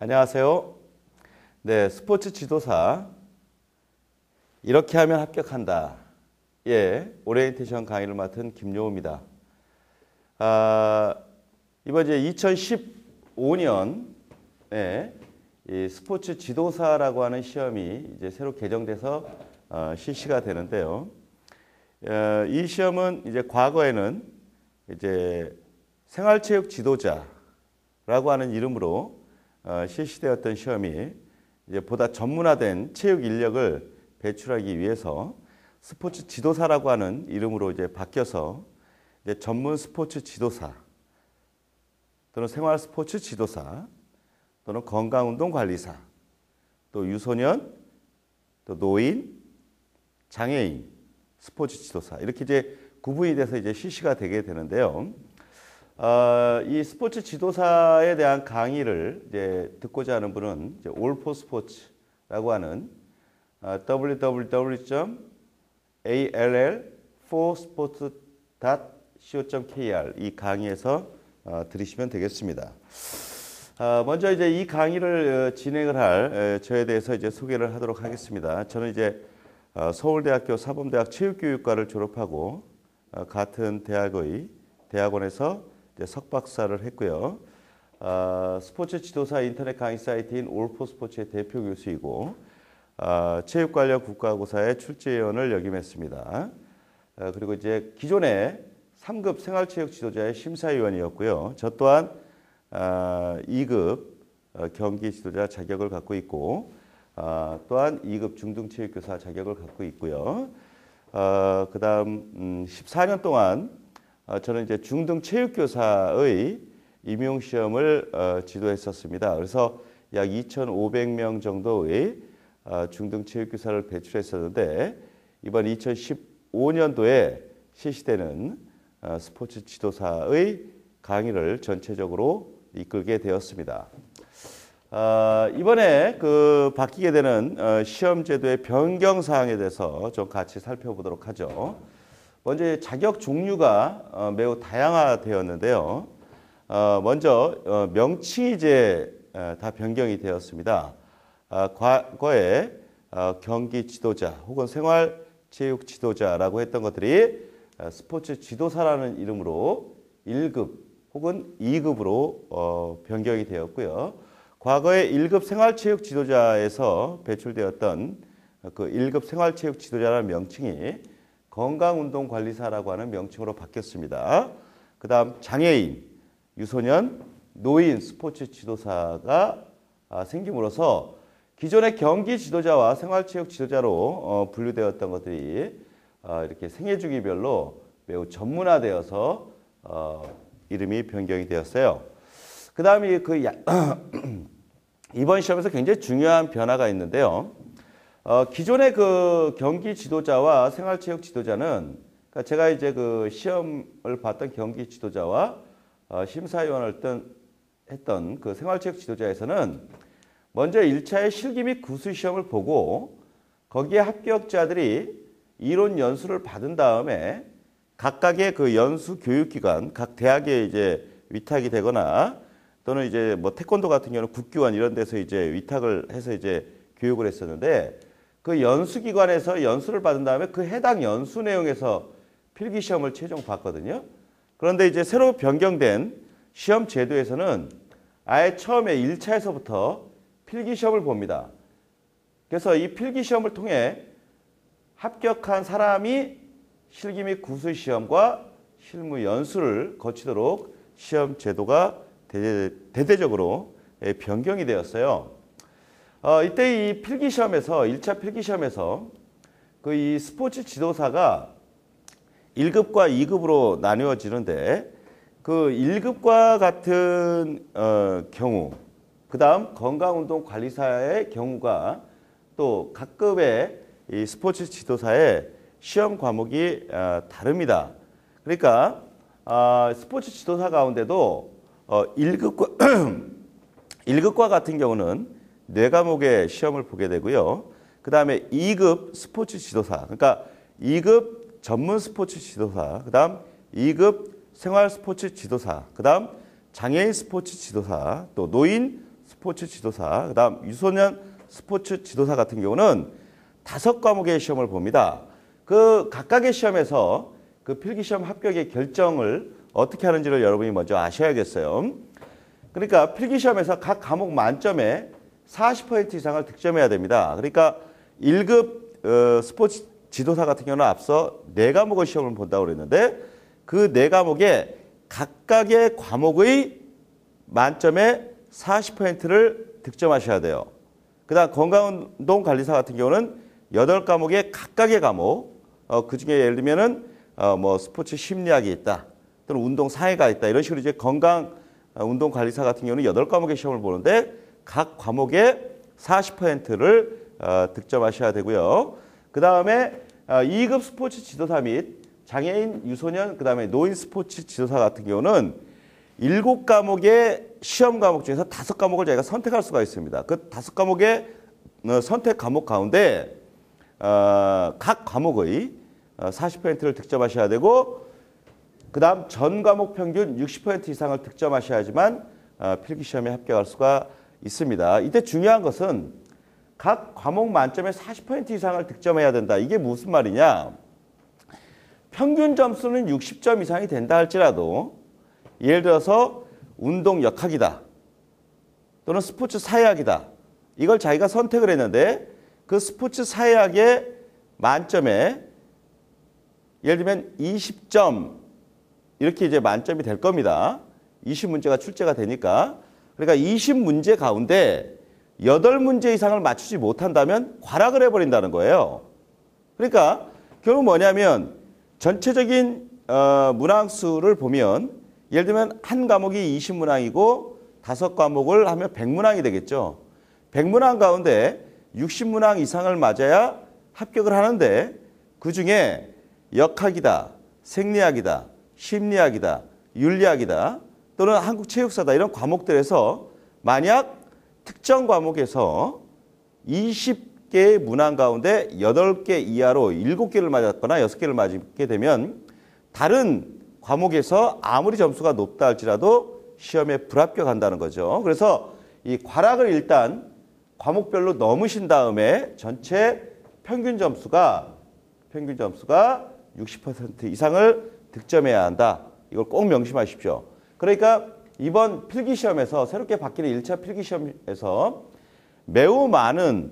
안녕하세요. 네, 스포츠 지도사 이렇게 하면 합격한다. 예, 오리엔테이션 강의를 맡은 김용우입니다. 이번 이제 2015년에 이 스포츠 지도사라고 하는 시험이 이제 새로 개정돼서 실시가 되는데요. 이 시험은 이제 과거에는 이제 생활체육 지도자라고 하는 이름으로 실시되었던 시험이 이제 보다 전문화된 체육 인력을 배출하기 위해서 스포츠 지도사라고 하는 이름으로 이제 바뀌어서 이제 전문 스포츠 지도사 또는 생활 스포츠 지도사 또는 건강운동 관리사 또 유소년 또 노인 장애인 스포츠 지도사 이렇게 이제 구분이 돼서 이제 실시가 되게 되는데요. 이 스포츠 지도사에 대한 강의를 이제 듣고자 하는 분은 이제 all4sports라고 하는 www.all4sports.co.kr 이 강의에서 들으시면 되겠습니다. 먼저 이제 이 강의를 진행을 할 저에 대해서 이제 소개를 하도록 하겠습니다. 저는 이제 서울대학교 사범대학 체육교육과를 졸업하고 같은 대학원에서 이제 석박사를 했고요. 스포츠 지도사 인터넷 강의 사이트인 all4sports의 대표 교수이고 체육 관련 국가고사의 출제위원을 역임했습니다. 그리고 이제 기존에 3급 생활체육 지도자의 심사위원이었고요. 저 또한 2급 경기 지도자 자격을 갖고 있고 또한 2급 중등체육교사 자격을 갖고 있고요. 그 다음 14년 동안 저는 이제 중등체육교사의 임용시험을 지도했었습니다. 그래서 약 2,500명 정도의 중등체육교사를 배출했었는데 이번 2015년도에 실시되는 스포츠 지도사의 강의를 전체적으로 이끌게 되었습니다. 이번에 바뀌게 되는 시험 제도의 변경 사항에 대해서 좀 같이 살펴보도록 하죠. 먼저 자격 종류가 매우 다양화되었는데요. 먼저 명칭이 이제 다 변경이 되었습니다. 과거에 경기 지도자 혹은 생활체육 지도자라고 했던 것들이 스포츠 지도사라는 이름으로 1급 혹은 2급으로 변경이 되었고요. 과거에 1급 생활체육 지도자에서 배출되었던 그 1급 생활체육 지도자라는 명칭이 건강운동관리사라고 하는 명칭으로 바뀌었습니다. 그 다음 장애인, 유소년, 노인 스포츠 지도사가 생김으로써 기존의 경기 지도자와 생활체육 지도자로 분류되었던 것들이 이렇게 생애주기별로 매우 전문화되어서 이름이 변경이 되었어요. 그 다음에 이번 시험에서 굉장히 중요한 변화가 있는데요. 기존의 그 경기 지도자와 생활체육 지도자는 그러니까 제가 이제 그 시험을 봤던 경기 지도자와 심사위원을 했던 그 생활체육 지도자에서는 먼저 1차의 실기 및 구술 시험을 보고 거기에 합격자들이 이론 연수를 받은 다음에 각각의 그 연수 교육기관, 각 대학에 이제 위탁이 되거나 또는 이제 뭐 태권도 같은 경우는 국기원 이런 데서 이제 위탁을 해서 이제 교육을 했었는데 그 연수기관에서 연수를 받은 다음에 그 해당 연수 내용에서 필기시험을 최종 봤거든요. 그런데 이제 새로 변경된 시험 제도에서는 아예 처음에 1차에서부터 필기시험을 봅니다. 그래서 이 필기시험을 통해 합격한 사람이 실기 및 구술 시험과 실무 연수를 거치도록 시험 제도가 대대적으로 변경이 되었어요. 이때 이 필기시험에서 1차 필기시험에서 그 이 스포츠 지도사가 1급과 2급으로 나누어지는데 그 1급과 같은 경우 그 다음 건강운동관리사의 경우가 또 각 급의 이 스포츠 지도사의 시험 과목이 다릅니다. 그러니까 스포츠 지도사 가운데도 1급과 같은 경우는 4과목의 시험을 보게 되고요. 그 다음에 2급 스포츠 지도사, 그러니까 2급 전문 스포츠 지도사, 그 다음 2급 생활 스포츠 지도사, 그 다음 장애인 스포츠 지도사, 또 노인 스포츠 지도사, 그다음 유소년 스포츠 지도사 같은 경우는 5과목의 시험을 봅니다. 그 각각의 시험에서 그 필기시험 합격의 결정을 어떻게 하는지를 여러분이 먼저 아셔야겠어요. 그러니까 필기시험에서 각 과목 만점에 40% 이상을 득점해야 됩니다. 그러니까 1급 스포츠 지도사 같은 경우는 앞서 4과목의 시험을 본다고 그랬는데 그 4과목에 각각의 과목의 만점에 40%를 득점하셔야 돼요. 그다음 건강운동관리사 같은 경우는 8과목의 각각의 과목, 그중에 예를 들면은 뭐 스포츠 심리학이 있다, 또는 운동 사회가 있다, 이런 식으로 이제 건강운동관리사 같은 경우는 8과목의 시험을 보는데 각 과목에 40%를 득점하셔야 되고요. 그 다음에 2급 스포츠 지도사 및 장애인, 유소년, 그 다음에 노인 스포츠 지도사 같은 경우는 7과목의 시험 과목 중에서 5과목을 저희가 선택할 수가 있습니다. 그 5과목의 선택 과목 가운데 각 과목의 40%를 득점하셔야 되고, 그 다음 전 과목 평균 60% 이상을 득점하셔야지만 필기시험에 합격할 수가 있습니다. 이때 중요한 것은 각 과목 만점에 40% 이상을 득점해야 된다. 이게 무슨 말이냐? 평균 점수는 60점 이상이 된다 할지라도 예를 들어서 운동 역학이다, 또는 스포츠 사회학이다, 이걸 자기가 선택을 했는데 그 스포츠 사회학의 만점에 예를 들면 20점 이렇게 이제 만점이 될 겁니다. 20문제가 출제가 되니까. 그러니까 20문제 가운데 8문제 이상을 맞추지 못한다면 과락을 해버린다는 거예요. 그러니까 결국 뭐냐면 전체적인 문항수를 보면 예를 들면 한 과목이 20문항이고 5과목을 하면 100문항이 되겠죠. 100문항 가운데 60문항 이상을 맞아야 합격을 하는데 그중에 역학이다, 생리학이다, 심리학이다, 윤리학이다, 또는 한국체육사다, 이런 과목들에서 만약 특정 과목에서 20개의 문항 가운데 8개 이하로 7개를 맞았거나 6개를 맞게 되면 다른 과목에서 아무리 점수가 높다 할지라도 시험에 불합격한다는 거죠. 그래서 이 과락을 일단 과목별로 넘으신 다음에 전체 평균 점수가 60% 이상을 득점해야 한다. 이걸 꼭 명심하십시오. 그러니까 이번 필기시험에서, 새롭게 바뀌는 1차 필기시험에서 매우 많은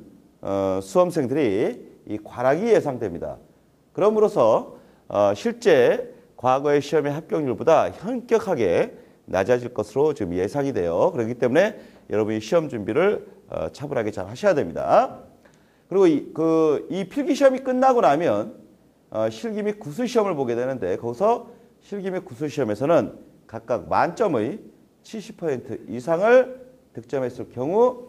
수험생들이 이 과락이 예상됩니다. 그러므로서 실제 과거의 시험의 합격률보다 현격하게 낮아질 것으로 지금 예상이 돼요. 그렇기 때문에 여러분이 시험 준비를 차분하게 잘 하셔야 됩니다. 그리고 이 필기시험이 끝나고 나면 실기 및 구술시험을 보게 되는데, 거기서 실기 및 구술시험에서는 각각 만점의 70% 이상을 득점했을 경우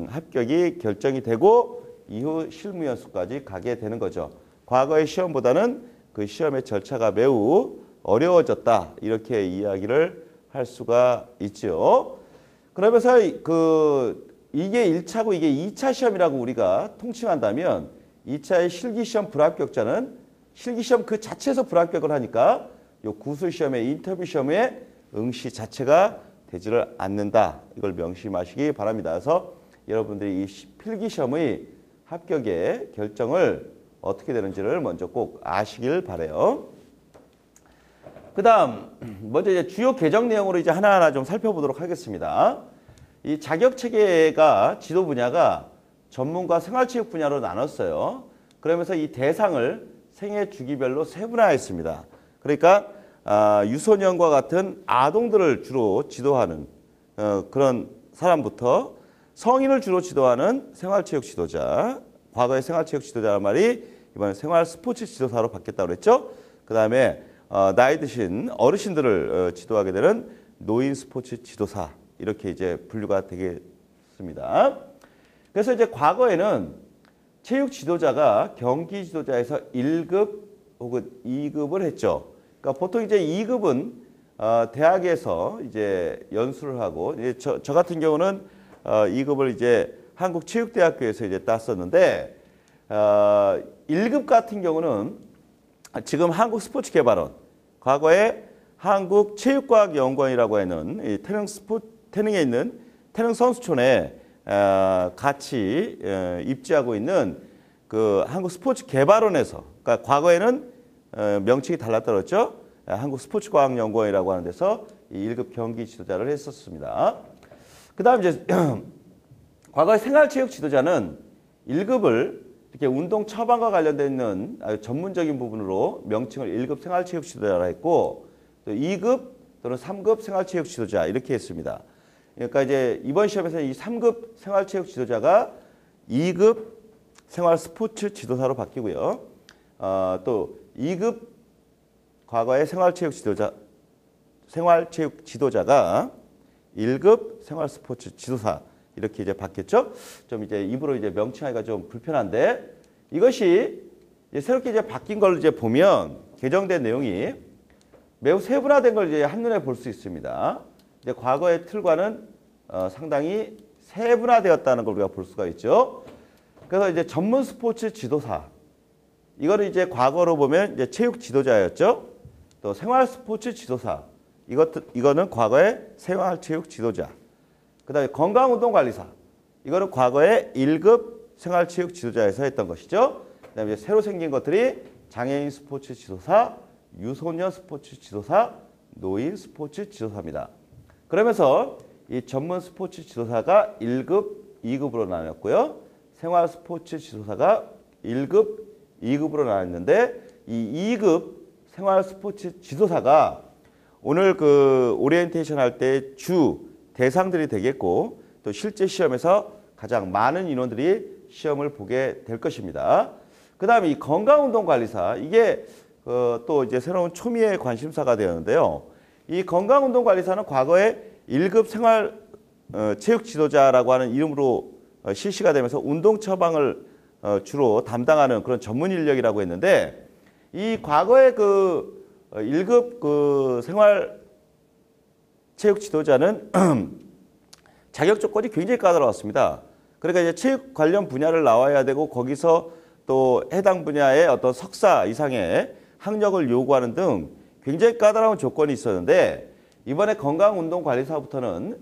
합격이 결정이 되고 이후 실무 연수까지 가게 되는 거죠. 과거의 시험보다는 그 시험의 절차가 매우 어려워졌다, 이렇게 이야기를 할 수가 있죠. 그러면서 이게 1차고 이게 2차 시험이라고 우리가 통칭한다면 2차의 실기시험 불합격자는 실기시험 그 자체에서 불합격을 하니까 요 구술시험의 인터뷰 시험의 응시 자체가 되지를 않는다. 이걸 명심하시기 바랍니다. 그래서 여러분들이 이 필기시험의 합격의 결정을 어떻게 되는지를 먼저 꼭 아시길 바라요. 그 다음 먼저 이제 주요 개정 내용으로 이제 하나하나 좀 살펴보도록 하겠습니다. 이 자격체계가 지도 분야가 전문과 생활체육 분야로 나눴어요. 그러면서 이 대상을 생애 주기별로 세분화했습니다. 그러니까 유소년과 같은 아동들을 주로 지도하는 그런 사람부터 성인을 주로 지도하는 생활체육 지도자, 과거의 생활체육 지도자란 말이 이번에 생활 스포츠 지도사로 바뀌었다고 그랬죠. 그 다음에 나이 드신 어르신들을 지도하게 되는 노인 스포츠 지도사, 이렇게 이제 분류가 되겠습니다. 그래서 이제 과거에는 체육 지도자가 경기 지도자에서 1급 혹은 2급을 했죠. 그러니까 보통 이제 2급은 대학에서 이제 연수를 하고, 이제 저 같은 경우는 2급을 이제 한국체육대학교에서 이제 땄었는데, 1급 같은 경우는 지금 한국스포츠개발원, 과거에 한국체육과학연구원이라고 하는 이 태능에 있는 태릉 선수촌에 같이 입지하고 있는 그 한국스포츠개발원에서, 그러니까 과거에는 명칭이 달랐더랬죠. 한국스포츠과학연구원이라고 하는 데서 이 1급 경기 지도자를 했었습니다. 그 다음 이제 과거의 생활체육 지도자는 1급을 이렇게 운동 처방과 관련되어 있는 전문적인 부분으로 명칭을 1급 생활체육 지도자라 했고, 또 2급 또는 3급 생활체육 지도자 이렇게 했습니다. 그러니까 이제 이번 시험에서 이 3급 생활체육 지도자가 2급 생활스포츠 지도사로 바뀌고요. 또 2급 과거의 생활체육 지도자가 1급 생활스포츠 지도사 이렇게 이제 바뀌었죠. 좀 이제 입으로 이제 명칭하기가 좀 불편한데, 이것이 이제 새롭게 이제 바뀐 걸 이제 보면 개정된 내용이 매우 세분화된 걸 이제 한눈에 볼 수 있습니다. 이제 과거의 틀과는 상당히 세분화되었다는 걸 우리가 볼 수가 있죠. 그래서 이제 전문 스포츠 지도사, 이거는 이제 과거로 보면 이제 체육 지도자였죠. 또 생활 스포츠 지도사, 이거는 과거의 생활 체육 지도자. 그다음에 건강운동관리사, 이거는 과거의 1급 생활 체육 지도자에서 했던 것이죠. 그다음에 이제 새로 생긴 것들이 장애인 스포츠 지도사, 유소년 스포츠 지도사, 노인 스포츠 지도사입니다. 그러면서 이 전문 스포츠 지도사가 1급, 2급으로 나눴고요. 생활 스포츠 지도사가 1급, 2급으로 나눴는데, 이 2급 생활 스포츠 지도사가 오늘 그 오리엔테이션 할 때 주 대상들이 되겠고, 또 실제 시험에서 가장 많은 인원들이 시험을 보게 될 것입니다. 그 다음에 이 건강운동관리사, 이게 또 이제 새로운 초미의 관심사가 되었는데요. 이 건강운동관리사는 과거에 1급 생활 체육 지도자라고 하는 이름으로 실시가 되면서 운동 처방을 주로 담당하는 그런 전문 인력이라고 했는데, 이 과거의 그 1급 그 생활 체육 지도자는 자격 조건이 굉장히 까다로웠습니다. 그러니까 이제 체육 관련 분야를 나와야 되고, 거기서 또 해당 분야의 어떤 석사 이상의 학력을 요구하는 등 굉장히 까다로운 조건이 있었는데, 이번에 건강운동관리사부터는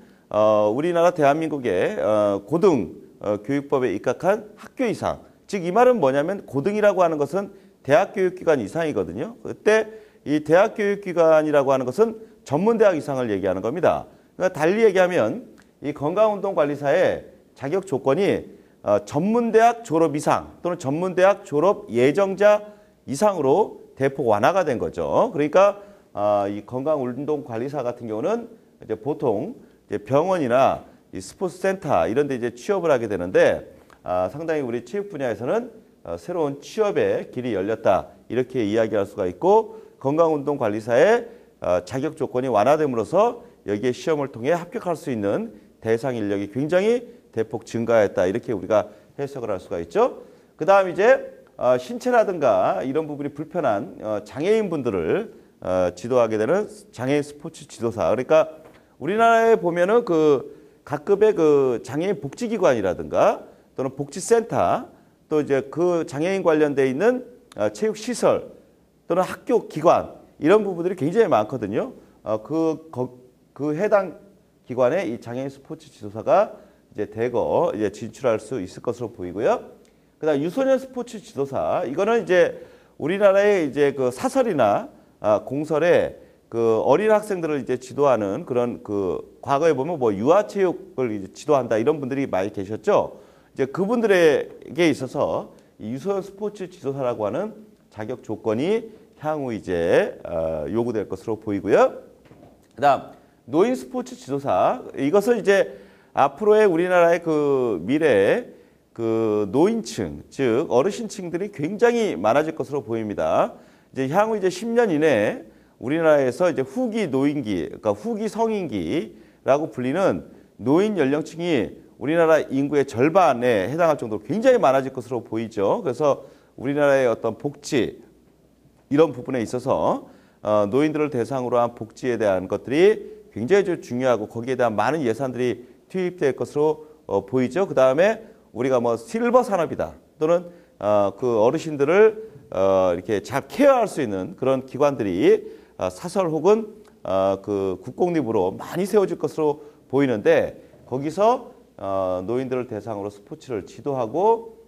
우리나라 대한민국의 고등 교육법에 입각한 학교 이상, 즉 이 말은 뭐냐면 고등이라고 하는 것은 대학교육기관 이상이거든요. 그때 이 대학교육기관이라고 하는 것은 전문대학 이상을 얘기하는 겁니다. 그러니까 달리 얘기하면 이 건강운동관리사의 자격 조건이 전문대학 졸업 이상 또는 전문대학 졸업 예정자 이상으로 대폭 완화가 된 거죠. 그러니까 이 건강운동관리사 같은 경우는 이제 보통 이제 병원이나 이 스포츠센터 이런 데 이제 취업을 하게 되는데, 상당히 우리 체육 분야에서는 새로운 취업의 길이 열렸다, 이렇게 이야기할 수가 있고, 건강운동관리사의 자격 조건이 완화됨으로써 여기에 시험을 통해 합격할 수 있는 대상 인력이 굉장히 대폭 증가했다, 이렇게 우리가 해석을 할 수가 있죠. 그 다음 이제 신체라든가 이런 부분이 불편한 장애인분들을 지도하게 되는 장애인 스포츠 지도사. 그러니까 우리나라에 보면은 그 각급의 그 장애인 복지기관이라든가 또는 복지센터, 또 이제 그 장애인 관련돼 있는 체육시설 또는 학교 기관, 이런 부분들이 굉장히 많거든요. 그 해당 기관에 이 장애인 스포츠 지도사가 이제 대거 이제 진출할 수 있을 것으로 보이고요. 그다음 유소년 스포츠 지도사, 이거는 이제 우리나라의 이제 그 사설이나 공설에 그 어린 학생들을 이제 지도하는 그런 그 과거에 보면 뭐 유아체육을 이제 지도한다, 이런 분들이 많이 계셨죠. 이제 그분들에게 있어서 이 유소년 스포츠 지도사라고 하는 자격 조건이 향후 이제 요구될 것으로 보이고요. 그다음 노인 스포츠 지도사, 이것은 이제 앞으로의 우리나라의 그 미래에 그 노인층, 즉 어르신층들이 굉장히 많아질 것으로 보입니다. 이제 향후 이제 10년 이내에 우리나라에서 이제 후기 노인기, 그러니까 후기 성인기라고 불리는 노인 연령층이 우리나라 인구의 절반에 해당할 정도로 굉장히 많아질 것으로 보이죠. 그래서 우리나라의 어떤 복지, 이런 부분에 있어서 노인들을 대상으로 한 복지에 대한 것들이 굉장히 중요하고, 거기에 대한 많은 예산들이 투입될 것으로 보이죠. 그 다음에 우리가 뭐 실버 산업이다, 또는 그 어르신들을 이렇게 잘 케어할 수 있는 그런 기관들이 사설 혹은 그 국공립으로 많이 세워질 것으로 보이는데, 거기서 노인들을 대상으로 스포츠를 지도하고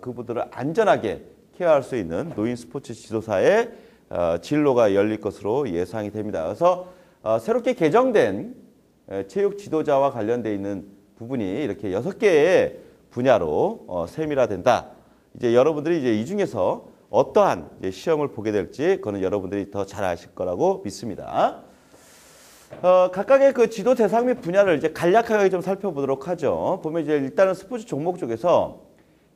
그분들을 안전하게 케어할 수 있는 노인 스포츠 지도사의 진로가 열릴 것으로 예상이 됩니다. 그래서 새롭게 개정된 체육 지도자와 관련되어 있는 부분이 이렇게 6개의 분야로 세밀화된다. 이제 여러분들이 이제 이 중에서 어떠한 이제 시험을 보게 될지 그거는 여러분들이 더 잘 아실 거라고 믿습니다. 각각의 그 지도 대상 및 분야를 이제 간략하게 좀 살펴보도록 하죠. 보면 이제 일단은 스포츠 종목 쪽에서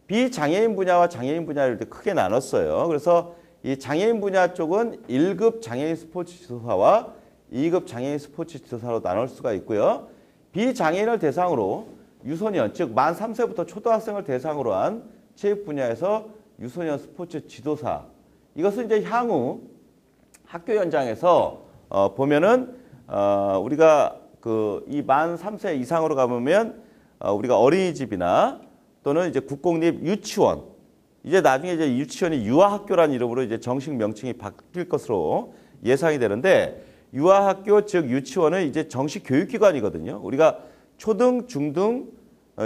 비장애인 분야와 장애인 분야를 이렇게 크게 나눴어요. 그래서 이 장애인 분야 쪽은 1급 장애인 스포츠 지도사와 2급 장애인 스포츠 지도사로 나눌 수가 있고요. 비장애인을 대상으로 유소년, 즉 만 3세부터 초등학생을 대상으로 한 체육 분야에서 유소년 스포츠 지도사. 이것은 이제 향후 학교 현장에서 보면은 우리가 그 이 만 3세 이상으로 가보면 우리가 어린이집이나 또는 이제 국공립 유치원, 이제 나중에 이제 유치원이 유아학교라는 이름으로 이제 정식 명칭이 바뀔 것으로 예상이 되는데, 유아학교 즉 유치원은 이제 정식 교육기관이거든요. 우리가 초등, 중등,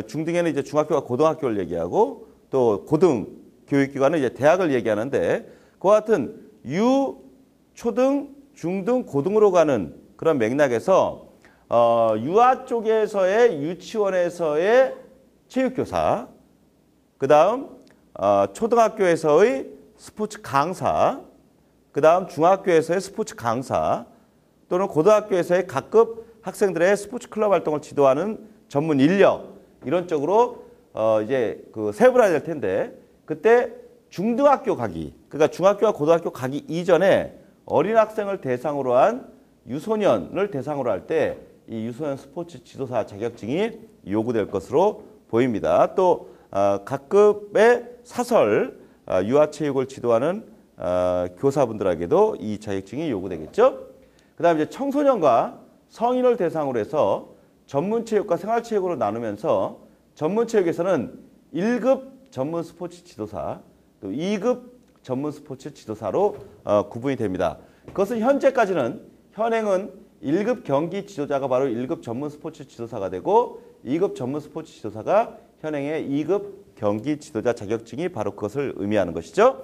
중등에는 이제 중학교와 고등학교를 얘기하고 또 고등 교육기관은 이제 대학을 얘기하는데, 그와 같은 초등, 중등, 고등으로 가는 그런 맥락에서 유아 쪽에서의 유치원에서의 체육교사, 그 다음 초등학교에서의 스포츠 강사, 그 다음 중학교에서의 스포츠 강사, 또는 고등학교에서의 각급 학생들의 스포츠 클럽 활동을 지도하는 전문 인력, 이런 쪽으로 이제 그 세분화될 텐데, 그때 중등학교 가기, 그러니까 중학교와 고등학교 가기 이전에 어린 학생을 대상으로 한 유소년을 대상으로 할 때 이 유소년 스포츠 지도사 자격증이 요구될 것으로 보입니다. 또 각급의 사설 유아체육을 지도하는 교사분들에게도 이 자격증이 요구되겠죠. 그 다음에 이제 청소년과 성인을 대상으로 해서 전문체육과 생활체육으로 나누면서 전문체육에서는 1급 전문 스포츠 지도사, 또 2급 전문 스포츠 지도사로 구분이 됩니다. 그것은 현행은 1급 경기 지도자가 바로 1급 전문 스포츠 지도사가 되고, 2급 전문 스포츠 지도사가 현행의 2급 경기 지도자 자격증이 바로 그것을 의미하는 것이죠.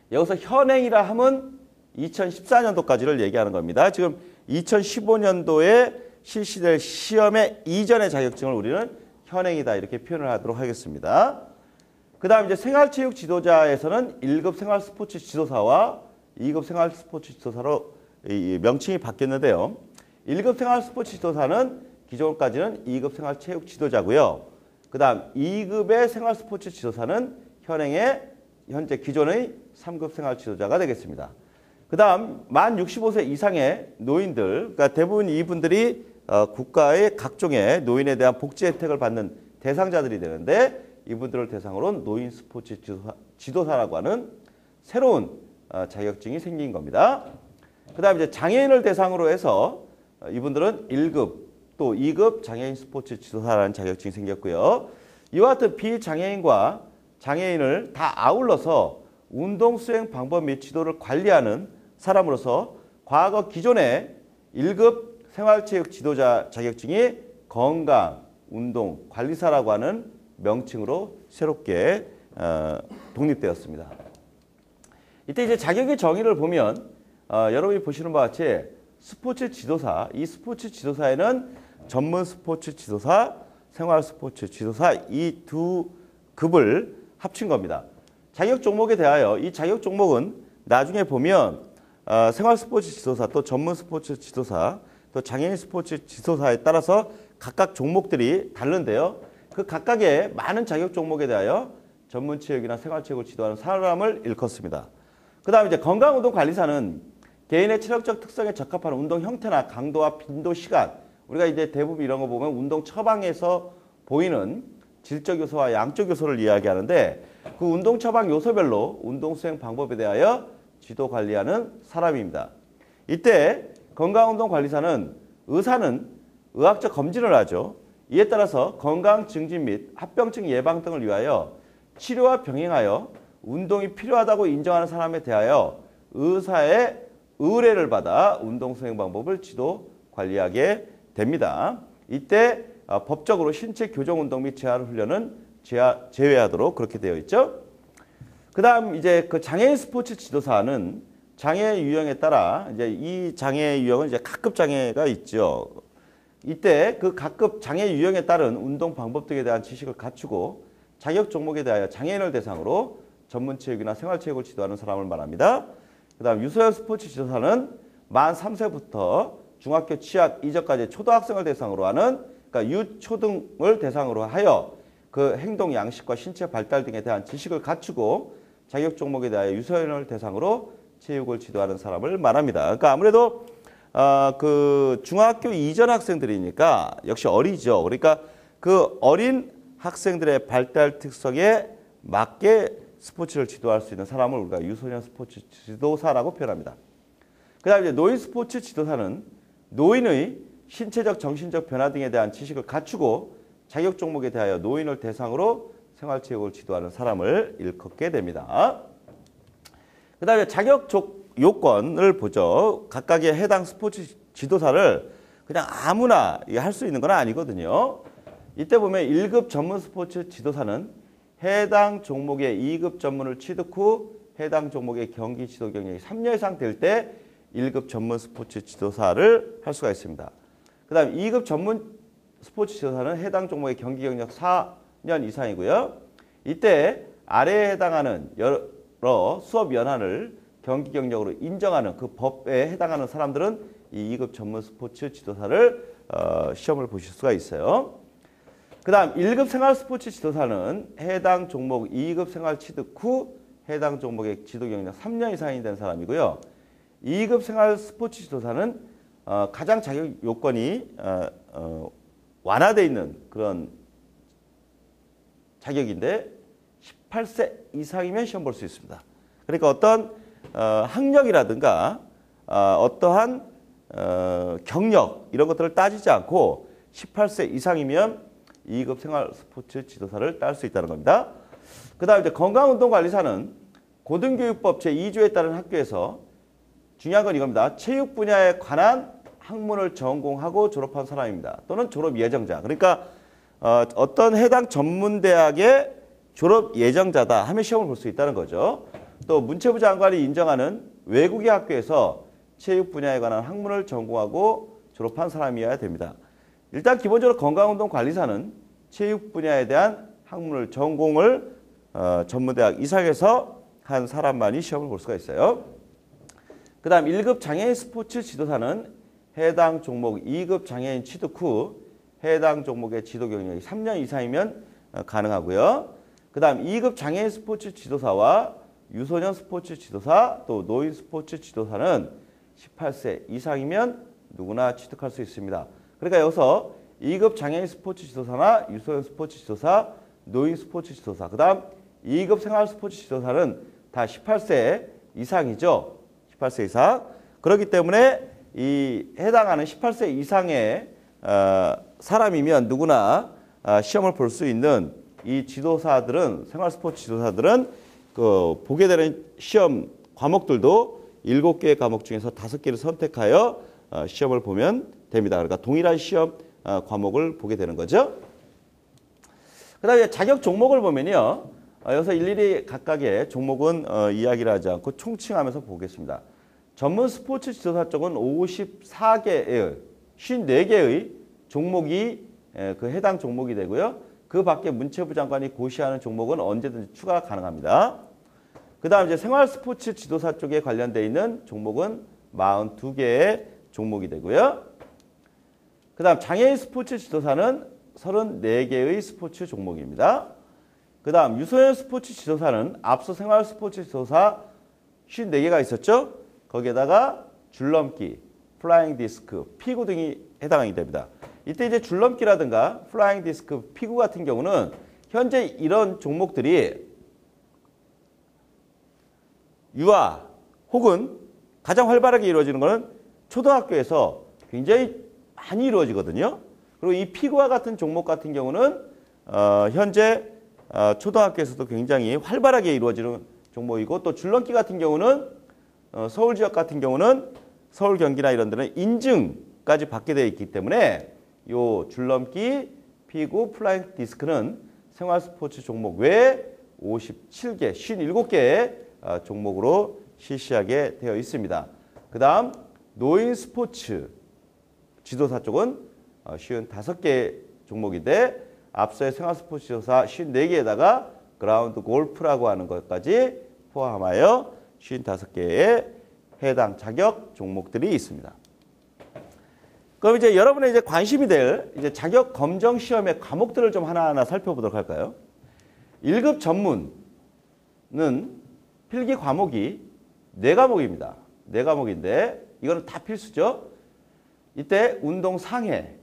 여기서 현행이라 함은 2014년도까지를 얘기하는 겁니다. 지금 2015년도에 실시될 시험의 이전의 자격증을 우리는 현행이다 이렇게 표현을 하도록 하겠습니다. 그 다음 이제 생활체육 지도자에서는 1급 생활스포츠 지도사와 2급 생활스포츠 지도사로 이 명칭이 바뀌었는데요. 1급 생활스포츠 지도사는 기존까지는 2급 생활체육 지도자고요. 그 다음 2급의 생활스포츠 지도사는 현재 기존의 3급 생활 지도자가 되겠습니다. 그 다음 만 65세 이상의 노인들, 그러니까 대부분 이분들이 국가의 각종의 노인에 대한 복지 혜택을 받는 대상자들이 되는데, 이분들을 대상으로 노인 스포츠 지도사라고 하는 새로운 자격증이 생긴 겁니다. 그 다음에 이제 장애인을 대상으로 해서 이분들은 1급 또 2급 장애인 스포츠 지도사라는 자격증이 생겼고요. 이와 같은 비장애인과 장애인을 다 아울러서 운동 수행 방법 및 지도를 관리하는 사람으로서 과거 기존의 1급 생활체육 지도자 자격증이 건강 운동 관리사라고 하는 명칭으로 새롭게 독립되었습니다. 이때 이제 자격의 정의를 보면 여러분이 보시는 바와 같이 스포츠 지도사, 이 스포츠 지도사에는 전문 스포츠 지도사, 생활 스포츠 지도사 이 두 급을 합친 겁니다. 자격 종목에 대하여 이 자격 종목은 나중에 보면 생활 스포츠 지도사, 또 전문 스포츠 지도사, 또 장애인 스포츠 지도사에 따라서 각각 종목들이 다른데요. 그 각각의 많은 자격 종목에 대하여 전문 체육이나 생활 체육을 지도하는 사람을 일컫습니다. 그 다음에 이제 건강운동관리사는 개인의 체력적 특성에 적합한 운동 형태나 강도와 빈도, 시간, 우리가 이제 대부분 이런 거 보면 운동 처방에서 보이는 질적 요소와 양적 요소를 이야기하는데, 그 운동 처방 요소별로 운동 수행 방법에 대하여 지도 관리하는 사람입니다. 이때 건강운동관리사는 의사는 의학적 검진을 하죠. 이에 따라서 건강 증진 및 합병증 예방 등을 위하여 치료와 병행하여 운동이 필요하다고 인정하는 사람에 대하여 의사의 의뢰를 받아 운동 수행 방법을 지도 관리하게 됩니다. 이때 법적으로 신체 교정 운동 및 재활 훈련은 제외하도록 그렇게 되어 있죠. 그다음 이제 그 장애인 스포츠 지도사는 장애 유형에 따라 이제 이 장애 유형은 이제 각급 장애가 있죠. 이때 그 각급 장애 유형에 따른 운동 방법 등에 대한 지식을 갖추고 자격 종목에 대하여 장애인을 대상으로 전문 체육이나 생활 체육을 지도하는 사람을 말합니다. 그다음 유소년 스포츠 지도사는 만 3세부터 중학교 취학 이전까지 초등학생을 대상으로 하는 그러니까 유초등을 대상으로 하여 그 행동 양식과 신체 발달 등에 대한 지식을 갖추고 자격 종목에 대하여 유소년을 대상으로 체육을 지도하는 사람을 말합니다. 그러니까 아무래도 그 중학교 이전 학생들이니까 역시 어리죠. 그러니까 그 어린 학생들의 발달 특성에 맞게 스포츠를 지도할 수 있는 사람을 우리가 유소년 스포츠 지도사라고 표현합니다. 그다음에 이제 노인 스포츠 지도사는 노인의 신체적, 정신적 변화 등에 대한 지식을 갖추고 자격 종목에 대하여 노인을 대상으로 생활체육을 지도하는 사람을 일컫게 됩니다. 그 다음에 자격 요건을 보죠. 각각의 해당 스포츠 지도사를 그냥 아무나 할 수 있는 건 아니거든요. 이때 보면 1급 전문 스포츠 지도사는 해당 종목의 2급 전문을 취득 후 해당 종목의 경기 지도 경력이 3년 이상 될 때 1급 전문 스포츠 지도사를 할 수가 있습니다. 그 다음 2급 전문 스포츠 지도사는 해당 종목의 경기 경력 4년 이상이고요. 이때 아래에 해당하는 여러 수업 연한을 경기 경력으로 인정하는 그 법에 해당하는 사람들은 이 2급 전문 스포츠 지도사를 시험을 보실 수가 있어요. 그 다음 1급 생활 스포츠 지도사는 해당 종목 2급 생활 취득 후 해당 종목의 지도 경력 3년 이상이 된 사람이고요. 2급 생활 스포츠 지도사는 가장 자격 요건이 완화되어 있는 그런 자격인데 18세 이상이면 시험 볼 수 있습니다. 그러니까 어떤 학력이라든가 어떠한 경력 이런 것들을 따지지 않고 18세 이상이면 2급 생활 스포츠 지도사를 딸 수 있다는 겁니다. 그 다음 이제 건강운동관리사는 고등교육법 제2조에 따른 학교에서 중요한 건 이겁니다. 체육 분야에 관한 학문을 전공하고 졸업한 사람입니다. 또는 졸업 예정자. 그러니까 어떤 해당 전문대학의 졸업 예정자다 하면 시험을 볼 수 있다는 거죠. 또 문체부 장관이 인정하는 외국의 학교에서 체육 분야에 관한 학문을 전공하고 졸업한 사람이어야 됩니다. 일단 기본적으로 건강운동관리사는 체육 분야에 대한 학문을 전공을 전문대학 이상에서 한 사람만이 시험을 볼 수가 있어요. 그 다음 1급 장애인 스포츠 지도사는 해당 종목 2급 장애인 취득 후 해당 종목의 지도 경력이 3년 이상이면 가능하고요. 그 다음 2급 장애인 스포츠 지도사와 유소년 스포츠 지도사 또 노인 스포츠 지도사는 18세 이상이면 누구나 취득할 수 있습니다. 그러니까 여기서 2급 장애인 스포츠 지도사나 유소년 스포츠 지도사, 노인 스포츠 지도사, 그 다음 2급 생활 스포츠 지도사는 다 18세 이상이죠. 18세 이상. 그렇기 때문에 이 해당하는 18세 이상의 사람이면 누구나 시험을 볼 수 있는 이 지도사들은 생활 스포츠 지도사들은 그 보게 되는 시험 과목들도 7개의 과목 중에서 5개를 선택하여 시험을 보면 됩니다. 그러니까 동일한 시험 과목을 보게 되는 거죠. 그 다음에 자격 종목을 보면요. 여기서 일일이 각각의 종목은 이야기를 하지 않고 총칭하면서 보겠습니다. 전문 스포츠 지도사 쪽은 54개의 54개의 종목이 그 해당 종목이 되고요. 그 밖에 문체부 장관이 고시하는 종목은 언제든지 추가 가능합니다. 그 다음 이제 생활 스포츠 지도사 쪽에 관련되어 있는 종목은 42개의 종목이 되고요. 그 다음 장애인 스포츠 지도사는 34개의 스포츠 종목입니다. 그 다음 유소년 스포츠 지도사는 앞서 생활 스포츠 지도사 54개가 있었죠. 거기에다가 줄넘기, 플라잉 디스크, 피구 등이 해당이 됩니다. 이때 이제 줄넘기라든가 플라잉 디스크, 피구 같은 경우는 현재 이런 종목들이 유아 혹은 가장 활발하게 이루어지는 것은 초등학교에서 굉장히 많이 이루어지거든요. 그리고 이 피구와 같은 종목 같은 경우는 현재 초등학교에서도 굉장히 활발하게 이루어지는 종목이고 또 줄넘기 같은 경우는 서울 지역 같은 경우는 서울 경기나 이런 데는 인증까지 받게 되어 있기 때문에 요 줄넘기, 피구, 플라잉 디스크는 생활 스포츠 종목 외에 57개, 57개의 종목으로 실시하게 되어 있습니다. 그 다음 노인 스포츠 지도사 쪽은 55개 종목인데 앞서의 생활 스포츠 지도사 54개에다가 그라운드 골프라고 하는 것까지 포함하여 55개의 해당 자격 종목들이 있습니다. 그럼 이제 여러분의 이제 관심이 될 이제 자격 검정 시험의 과목들을 좀 하나하나 살펴보도록 할까요? 1급 전문은 필기 과목이 4과목입니다. 4과목인데 이거는 다 필수죠. 이때 운동 상해,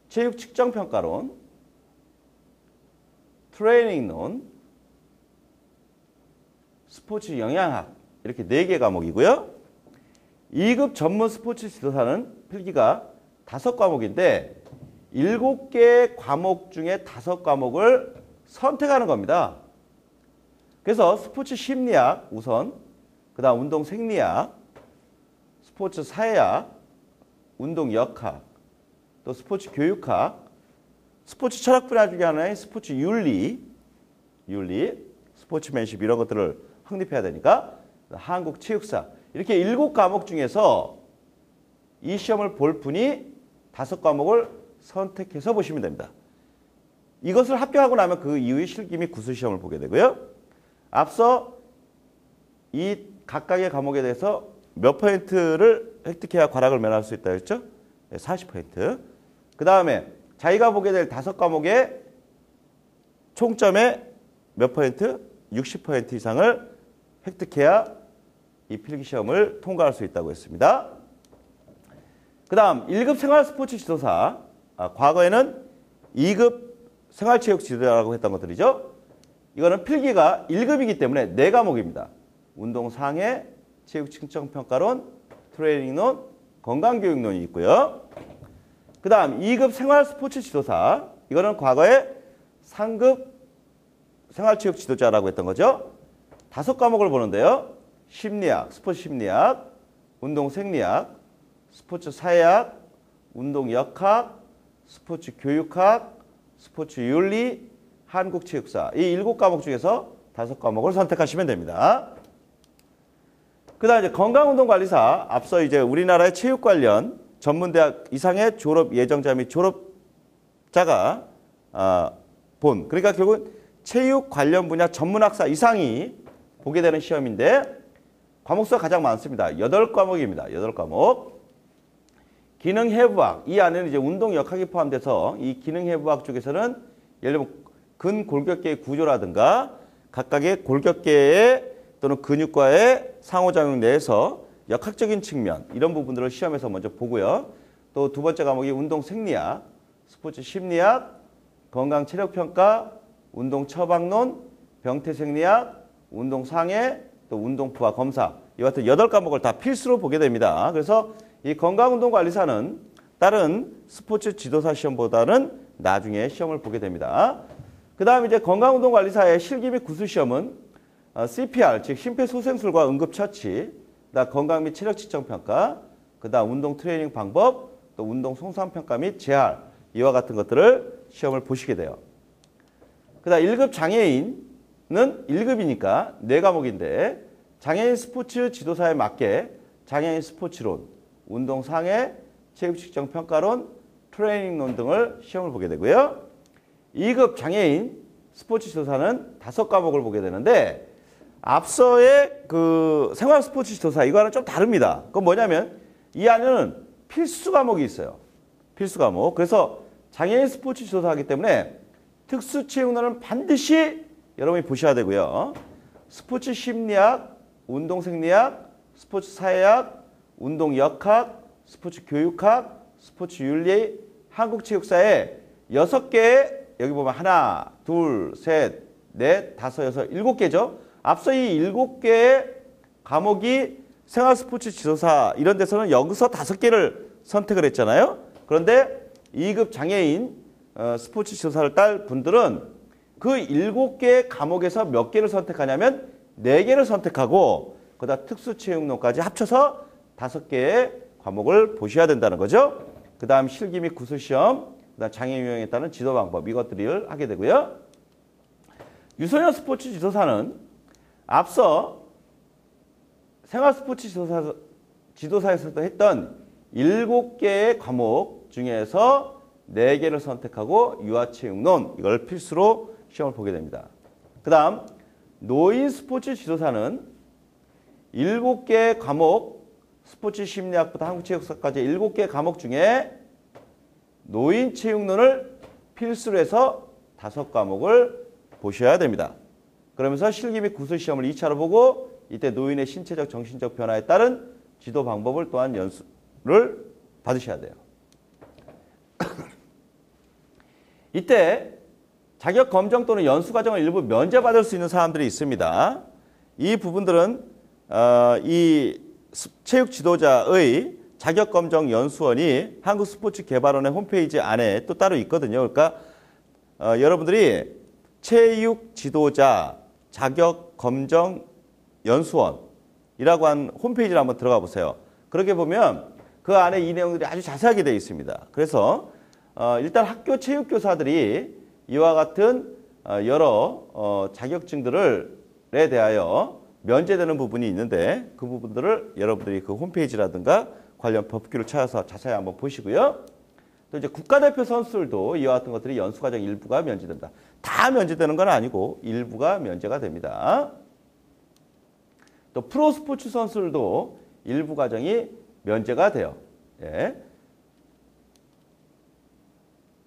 체육 측정 평가론, 트레이닝론, 스포츠 영양학 이렇게 4개 과목이고요. 2급 전문 스포츠 지도사는 필기가 5과목인데 7개 과목 중에 5과목을 선택하는 겁니다. 그래서 스포츠 심리학 우선, 그 다음 운동 생리학, 스포츠 사회학, 운동 역학, 또 스포츠 교육학, 스포츠 철학 분야 중에 하나인 스포츠 윤리, 스포츠맨십 이런 것들을 확립해야 되니까 한국 체육사 이렇게 7과목 중에서 이 시험을 볼 분이 5과목을 선택해서 보시면 됩니다. 이것을 합격하고 나면 그 이후에 실기 및 구술 시험을 보게 되고요. 앞서 이 각각의 과목에 대해서 몇 퍼센트를 획득해야 과락을 면할 수 있다 했죠? 40%. 그 다음에 자기가 보게 될 5과목의 총점의 몇 퍼센트? 60% 이상을 획득해야 이 필기시험을 통과할 수 있다고 했습니다. 그 다음 1급 생활스포츠 지도사, 과거에는 2급 생활체육 지도자라고 했던 것들이죠. 이거는 필기가 1급이기 때문에 4과목입니다. 운동상해, 체육 측정평가론, 트레이닝론, 건강교육론이 있고요. 그 다음 2급 생활스포츠 지도사, 이거는 과거에 3급 생활체육 지도자라고 했던 거죠. 5과목을 보는데요. 심리학, 스포츠 심리학, 운동 생리학, 스포츠 사회학, 운동 역학, 스포츠 교육학, 스포츠 윤리, 한국 체육사 이 7과목 중에서 5과목을 선택하시면 됩니다. 그 다음 이제 건강운동관리사, 앞서 이제 우리나라의 체육 관련 전문대학 이상의 졸업 예정자 및 졸업자가 그러니까 결국 체육 관련 분야 전문학사 이상이 보게 되는 시험인데 과목수가 가장 많습니다. 8과목입니다. 8과목. 기능해부학, 이 안에는 이제 운동역학이 포함돼서 이 기능해부학 쪽에서는 예를 들면 근골격계의 구조라든가 각각의 골격계의 또는 근육과의 상호작용 내에서 역학적인 측면 이런 부분들을 시험에서 먼저 보고요. 또 두 번째 과목이 운동 생리학, 스포츠 심리학, 건강 체력평가, 운동 처방론, 병태 생리학, 운동 상해, 또 운동 부하 검사 이와 같은 8과목을 다 필수로 보게 됩니다. 그래서 이 건강운동관리사는 다른 스포츠 지도사 시험보다는 나중에 시험을 보게 됩니다. 그 다음 이제 건강운동관리사의 실기 및 구술 시험은 CPR, 즉 심폐소생술과 응급처치, 그다음 건강 및 체력 측정 평가, 그다음 운동 트레이닝 방법, 또 운동 손상 평가 및 재활 이와 같은 것들을 시험을 보시게 돼요. 그다음 1급 장애인은 1급이니까 4과목인데 장애인 스포츠 지도사에 맞게 장애인 스포츠론, 운동 상해, 체육 측정 평가론, 트레이닝론 등을 시험을 보게 되고요. 2급 장애인 스포츠 지도사는 5과목을 보게 되는데 앞서의 그 생활 스포츠 지도사 이거는 좀 다릅니다. 그건 뭐냐면 이 안에는 필수 과목이 있어요. 필수 과목. 그래서 장애인 스포츠 지도사이기 때문에 특수체육론은 반드시 여러분이 보셔야 되고요. 스포츠 심리학, 운동 생리학, 스포츠 사회학, 운동 역학, 스포츠 교육학, 스포츠 윤리, 한국 체육사에 6개의 여기 보면 하나, 둘, 셋, 넷, 다섯, 여섯, 7개죠. 앞서 이 7개의 과목이 생활 스포츠 지도사 이런 데서는 여기서 5개를 선택을 했잖아요. 그런데 2급 장애인 스포츠 지도사를 딸 분들은 그 7개의 과목에서 몇 개를 선택하냐면 4개를 선택하고 그다음 특수체육론까지 합쳐서 5개의 과목을 보셔야 된다는 거죠. 그 다음 실기 및 구술시험 그다음 장애 유형에 따른 지도 방법 이것들을 하게 되고요. 유소년 스포츠 지도사는 앞서 생활 스포츠 지도사에서도 했던 7개의 과목 중에서 4개를 선택하고 유아체육론 이걸 필수로 시험을 보게 됩니다. 그 다음 노인 스포츠 지도사는 7개의 과목 스포츠 심리학부터 한국체육사까지 7개의 과목 중에 노인 체육론을 필수로 해서 5과목을 보셔야 됩니다. 그러면서 실기 및 구술 시험을 2차로 보고 이때 노인의 신체적 정신적 변화에 따른 지도 방법을 또한 연수를 받으셔야 돼요. 이때 자격 검정 또는 연수 과정을 일부 면제받을 수 있는 사람들이 있습니다. 이 부분들은 이 체육 지도자의 자격 검정 연수원이 한국스포츠개발원의 홈페이지 안에 또 따로 있거든요. 그러니까 여러분들이 체육 지도자 자격 검정 연수원이라고 한 홈페이지를 한번 들어가 보세요. 그렇게 보면 그 안에 이 내용들이 아주 자세하게 되어 있습니다. 그래서 일단 학교 체육교사들이 이와 같은 여러 자격증들에 대하여 면제되는 부분이 있는데 그 부분들을 여러분들이 그 홈페이지라든가 관련 법규를 찾아서 자세히 한번 보시고요. 또 이제 국가대표 선수들도 이와 같은 것들이 연수과정 일부가 면제된다. 다 면제되는 건 아니고 일부가 면제가 됩니다. 또 프로스포츠 선수들도 일부 과정이 면제가 돼요. 예.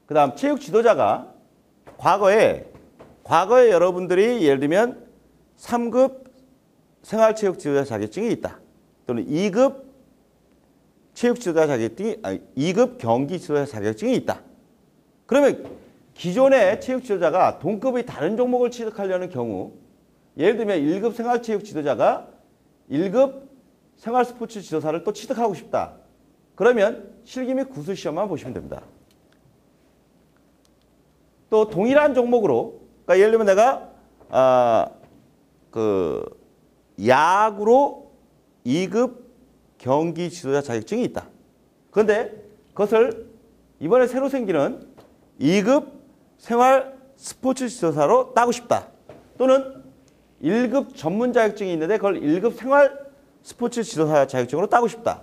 그 다음 체육 지도자가 과거에 여러분들이 예를 들면 3급 생활체육 지도자 자격증이 있다. 또는 2급 체육 지도자 자격증이 2급 경기 지도자 자격증이 있다. 그러면 기존의 체육 지도자가 동급의 다른 종목을 취득하려는 경우 예를 들면 1급 생활체육 지도자가 1급 생활스포츠 지도사를 또 취득하고 싶다. 그러면 실기 및 구술 시험만 보시면 됩니다. 또 동일한 종목으로 그러니까 예를 들면 내가 야구로 2급 경기 지도자 자격증이 있다. 그런데 그것을 이번에 새로 생기는 2급 생활 스포츠 지도사로 따고 싶다. 또는 1급 전문 자격증이 있는데 그걸 1급 생활 스포츠 지도사 자격증으로 따고 싶다.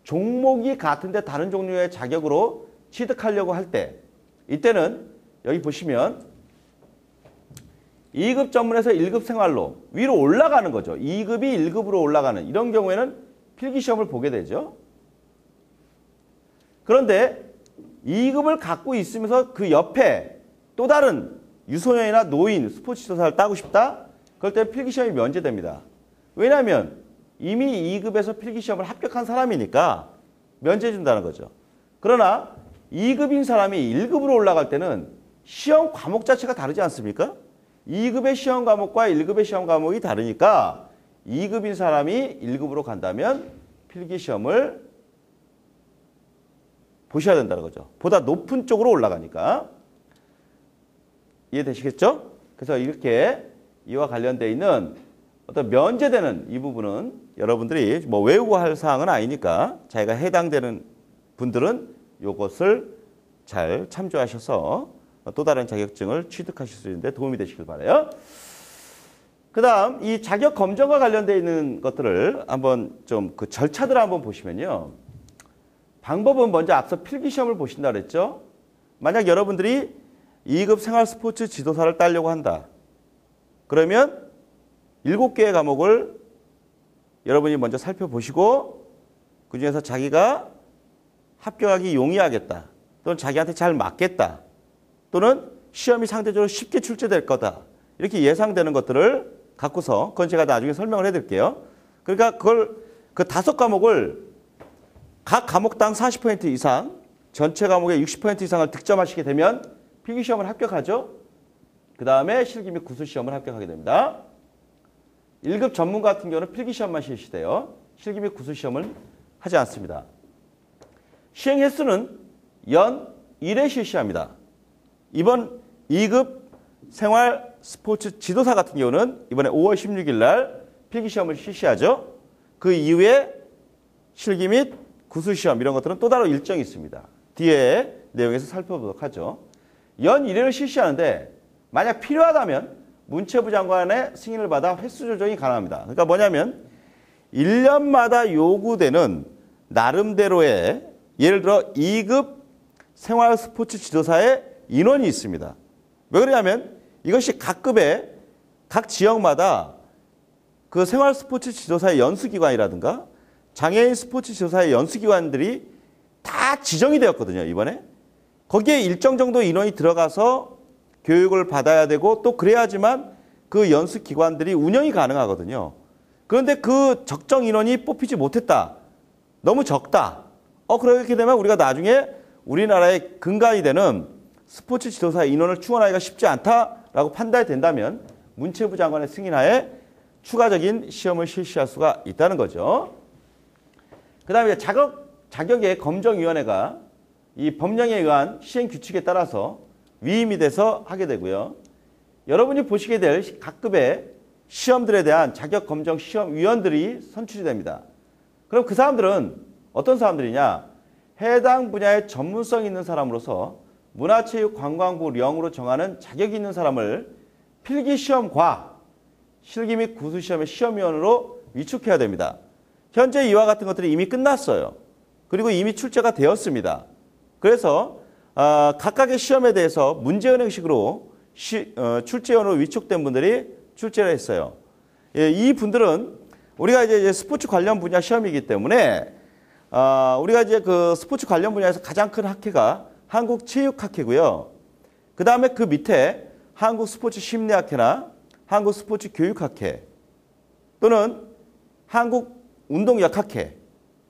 종목이 같은데 다른 종류의 자격으로 취득하려고 할 때 이때는 여기 보시면 2급 전문에서 1급 생활로 위로 올라가는 거죠. 2급이 1급으로 올라가는 이런 경우에는 필기시험을 보게 되죠. 그런데 2급을 갖고 있으면서 그 옆에 또 다른 유소년이나 노인 스포츠 지도사를 따고 싶다? 그럴 때 필기시험이 면제됩니다. 왜냐하면 이미 2급에서 필기시험을 합격한 사람이니까 면제해 준다는 거죠. 그러나 2급인 사람이 1급으로 올라갈 때는 시험 과목 자체가 다르지 않습니까? 2급의 시험 과목과 1급의 시험 과목이 다르니까 2급인 사람이 1급으로 간다면 필기시험을 보셔야 된다는 거죠. 보다 높은 쪽으로 올라가니까. 이해되시겠죠? 그래서 이렇게 이와 관련되어 있는 어떤 면제되는 이 부분은 여러분들이 뭐 외우고 할 사항은 아니니까 자기가 해당되는 분들은 이것을 잘 참조하셔서 또 다른 자격증을 취득하실 수 있는데 도움이 되시길 바라요. 그 다음 이 자격 검정과 관련되어 있는 것들을 한번 좀 그 절차들을 한번 보시면요. 방법은 먼저 앞서 필기시험을 보신다 그랬죠. 만약 여러분들이 2급 생활 스포츠 지도사를 따려고 한다. 그러면 7개의 과목을 여러분이 먼저 살펴보시고 그중에서 자기가 합격하기 용이하겠다. 또는 자기한테 잘 맞겠다. 또는 시험이 상대적으로 쉽게 출제될 거다. 이렇게 예상되는 것들을 갖고서 그건 제가 나중에 설명을 해드릴게요. 그러니까 그걸 그 5과목을 각 과목당 40% 이상 전체 과목의 60% 이상을 득점하시게 되면 필기시험을 합격하죠. 그 다음에 실기 및 구술시험을 합격하게 됩니다. 1급 전문 같은 경우는 필기시험만 실시돼요. 실기 및 구술시험은 하지 않습니다. 시행 횟수는 연 1회 실시합니다. 이번 2급 생활 스포츠 지도사 같은 경우는 이번에 5월 16일 날 필기시험을 실시하죠. 그 이후에 실기 및 구술시험 이런 것들은 또 따로 일정이 있습니다. 뒤에 내용에서 살펴보도록 하죠. 연 1회를 실시하는데 만약 필요하다면 문체부 장관의 승인을 받아 횟수 조정이 가능합니다. 그러니까 뭐냐면 1년마다 요구되는 나름대로의 예를 들어 2급 생활 스포츠 지도사의 인원이 있습니다. 왜 그러냐면 이것이 각 급의 각 지역마다 그 생활 스포츠 지도사의 연수기관이라든가 장애인 스포츠 지도사의 연수기관들이 다 지정이 되었거든요, 이번에. 거기에 일정 정도 인원이 들어가서 교육을 받아야 되고 또 그래야지만 그 연수기관들이 운영이 가능하거든요. 그런데 그 적정 인원이 뽑히지 못했다. 너무 적다. 그렇게 되면 우리가 나중에 우리나라의 근간이 되는 스포츠 지도사의 인원을 충원하기가 쉽지 않다라고 판단이 된다면 문체부 장관의 승인하에 추가적인 시험을 실시할 수가 있다는 거죠. 그 다음에 자격의 검정위원회가 이 법령에 의한 시행 규칙에 따라서 위임이 돼서 하게 되고요. 여러분이 보시게 될 각급의 시험들에 대한 자격 검정 시험위원들이 선출이 됩니다. 그럼 그 사람들은 어떤 사람들이냐? 해당 분야의 전문성 있는 사람으로서 문화체육관광부 령으로 정하는 자격이 있는 사람을 필기시험과 실기 및 구수시험의 시험위원으로 위촉해야 됩니다. 현재 이와 같은 것들이 이미 끝났어요. 그리고 이미 출제가 되었습니다. 그래서 각각의 시험에 대해서 문제은행식으로 출제위원으로 위촉된 분들이 출제를 했어요. 이 분들은 우리가 이제 스포츠 관련 분야 시험이기 때문에 우리가 이제 그 스포츠 관련 분야에서 가장 큰 학회가 한국체육학회고요. 그 다음에 그 밑에 한국스포츠심리학회나 한국스포츠교육학회 또는 한국운동의학학회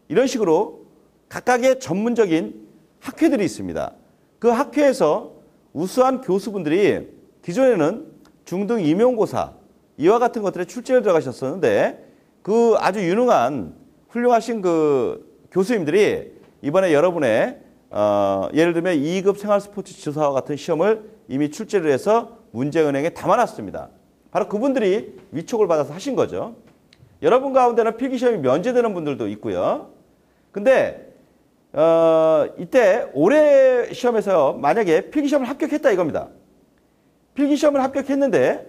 이런 식으로 각각의 전문적인 학회들이 있습니다. 그 학회에서 우수한 교수분들이 기존에는 중등 임용고사 이와 같은 것들에 출제를 들어가셨었는데 그 아주 유능한 훌륭하신 그 교수님들이 이번에 여러분의 예를 들면 2급 생활스포츠 지도사와 같은 시험을 이미 출제를 해서 문제은행에 담아놨습니다. 바로 그분들이 위촉을 받아서 하신 거죠. 여러분 가운데는 필기시험이 면제되는 분들도 있고요. 근데 이때 올해 시험에서 만약에 필기시험을 합격했다 이겁니다. 필기시험을 합격했는데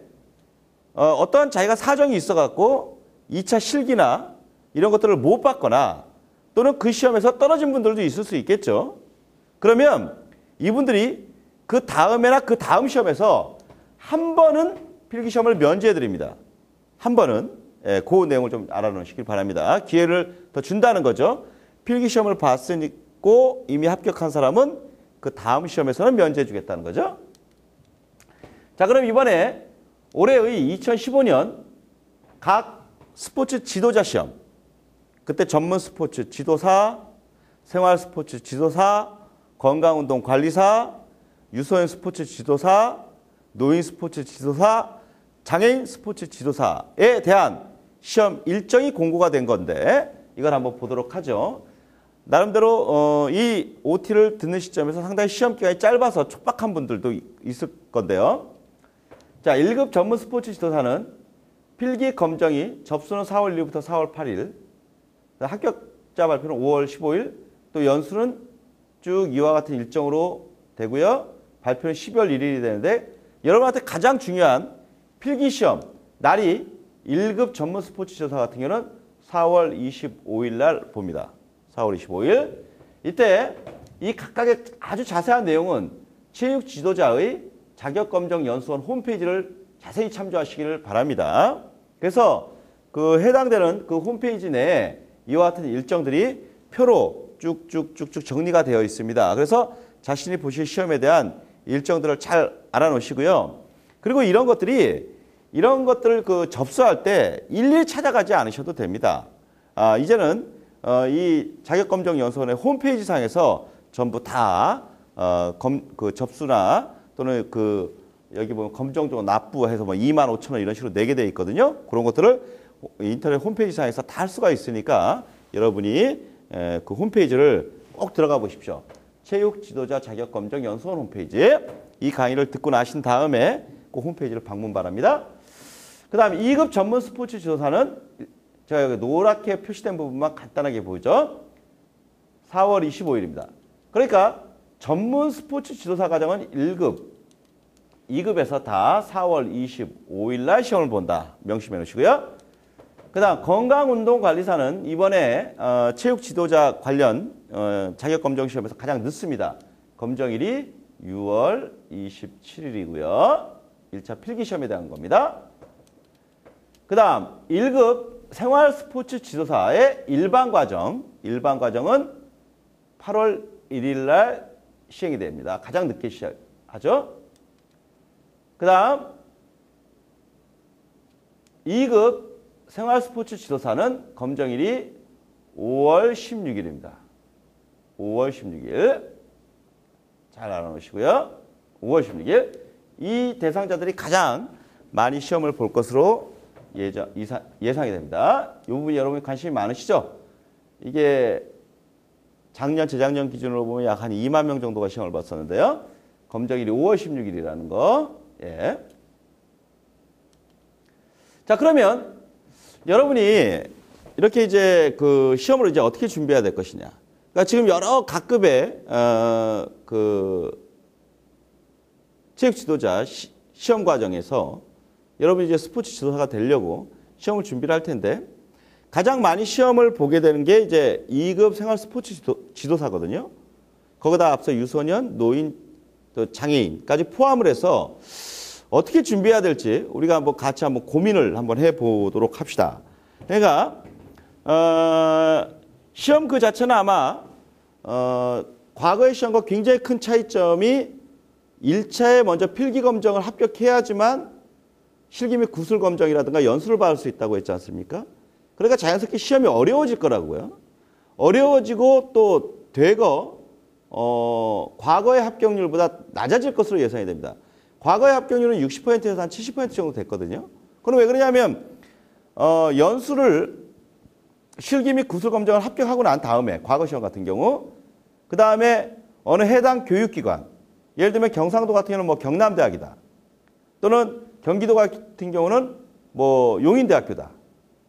어떠한 자기가 사정이 있어갖고 2차 실기나 이런 것들을 못 받거나 또는 그 시험에서 떨어진 분들도 있을 수 있겠죠. 그러면 이분들이 그 다음에나 그 다음 시험에서 한 번은 필기시험을 면제해 드립니다. 한 번은 그 내용을 좀 알아놓으시길 바랍니다. 기회를 더 준다는 거죠. 필기시험을 봤으니까 이미 합격한 사람은 그 다음 시험에서는 면제해 주겠다는 거죠. 자, 그럼 이번에 올해의 2015년 각 스포츠 지도자 시험 그때 전문 스포츠 지도사, 생활 스포츠 지도사, 건강운동 관리사, 유소년 스포츠 지도사, 노인 스포츠 지도사, 장애인 스포츠 지도사에 대한 시험 일정이 공고가 된 건데 이걸 한번 보도록 하죠. 나름대로 이 OT를 듣는 시점에서 상당히 시험 기간이 짧아서 촉박한 분들도 있을 건데요. 자, 1급 전문 스포츠 지도사는 필기 검정이 접수는 4월 1일부터 4월 8일, 합격자 발표는 5월 15일, 또 연수는 쭉 이와 같은 일정으로 되고요. 발표는 12월 1일이 되는데 여러분한테 가장 중요한 필기시험 날이 1급 전문 스포츠 지도사 같은 경우는 4월 25일 날 봅니다. 4월 25일. 이때 이 각각의 아주 자세한 내용은 체육 지도자의 자격검정연수원 홈페이지를 자세히 참조하시기를 바랍니다. 그래서 그 해당되는 그 홈페이지 내에 이와 같은 일정들이 표로 쭉쭉쭉쭉 정리가 되어 있습니다. 그래서 자신이 보실 시험에 대한 일정들을 잘 알아놓으시고요. 그리고 이런 것들을 그 접수할 때 일일이 찾아가지 않으셔도 됩니다. 이제는 이 자격검정연수원의 홈페이지 상에서 전부 다 그 접수나 또는 그 여기 보면 검정조 납부해서 뭐 25,000원 이런 식으로 내게 돼 있거든요. 그런 것들을 인터넷 홈페이지 상에서 다 할 수가 있으니까 여러분이 그 홈페이지를 꼭 들어가 보십시오. 체육 지도자 자격검정 연수원 홈페이지. 이 강의를 듣고 나신 다음에 그 홈페이지를 방문 바랍니다. 그 다음에 2급 전문 스포츠 지도사는 제가 여기 노랗게 표시된 부분만 간단하게 보이죠. 4월 25일입니다. 그러니까 전문 스포츠 지도사 과정은 1급, 2급에서 다 4월 25일 날 시험을 본다. 명심해 놓으시고요. 그 다음 건강운동관리사는 이번에 체육 지도자 관련 자격검정 시험에서 가장 늦습니다. 검정일이 6월 27일이고요. 1차 필기시험에 대한 겁니다. 그 다음 1급 생활스포츠 지도사의 일반과정은 8월 1일 날 시행이 됩니다. 가장 늦게 시작하죠. 그 다음 2급 생활스포츠 지도사는 검정일이 5월 16일입니다. 5월 16일. 잘 알아놓으시고요. 5월 16일. 이 대상자들이 가장 많이 시험을 볼 것으로 예상이 됩니다. 이 부분이 여러분이 관심이 많으시죠? 이게 작년, 재작년 기준으로 보면 약 한 2만 명 정도가 시험을 봤었는데요. 검정일이 5월 16일이라는 거. 예. 자, 그러면 여러분이 이렇게 이제 그 시험을 이제 어떻게 준비해야 될 것이냐. 그러니까 지금 여러 각급의 그 체육 지도자 시험 과정에서 여러분이 이제 스포츠 지도사가 되려고 시험을 준비를 할 텐데 가장 많이 시험을 보게 되는 게 이제 2급 생활 스포츠 지도사거든요. 거기다 앞서 유소년, 노인, 또 장애인까지 포함을 해서 어떻게 준비해야 될지 우리가 한번 같이 한번 고민을 한번 해보도록 합시다. 그러니까 시험 그 자체는 아마 과거의 시험과 굉장히 큰 차이점이 1차에 먼저 필기 검정을 합격해야지만 실기 및 구술 검정이라든가 연수를 받을 수 있다고 했지 않습니까? 그러니까 자연스럽게 시험이 어려워질 거라고요. 어려워지고 또 되거 과거의 합격률보다 낮아질 것으로 예상이 됩니다. 과거의 합격률은 60%에서 한 70% 정도 됐거든요. 그럼 왜 그러냐면 연수를 실기 및 구술 검정을 합격하고 난 다음에 과거 시험 같은 경우 그 다음에 어느 해당 교육기관 예를 들면 경상도 같은 경우는 뭐 경남대학이다. 또는 경기도 같은 경우는 뭐 용인대학교다.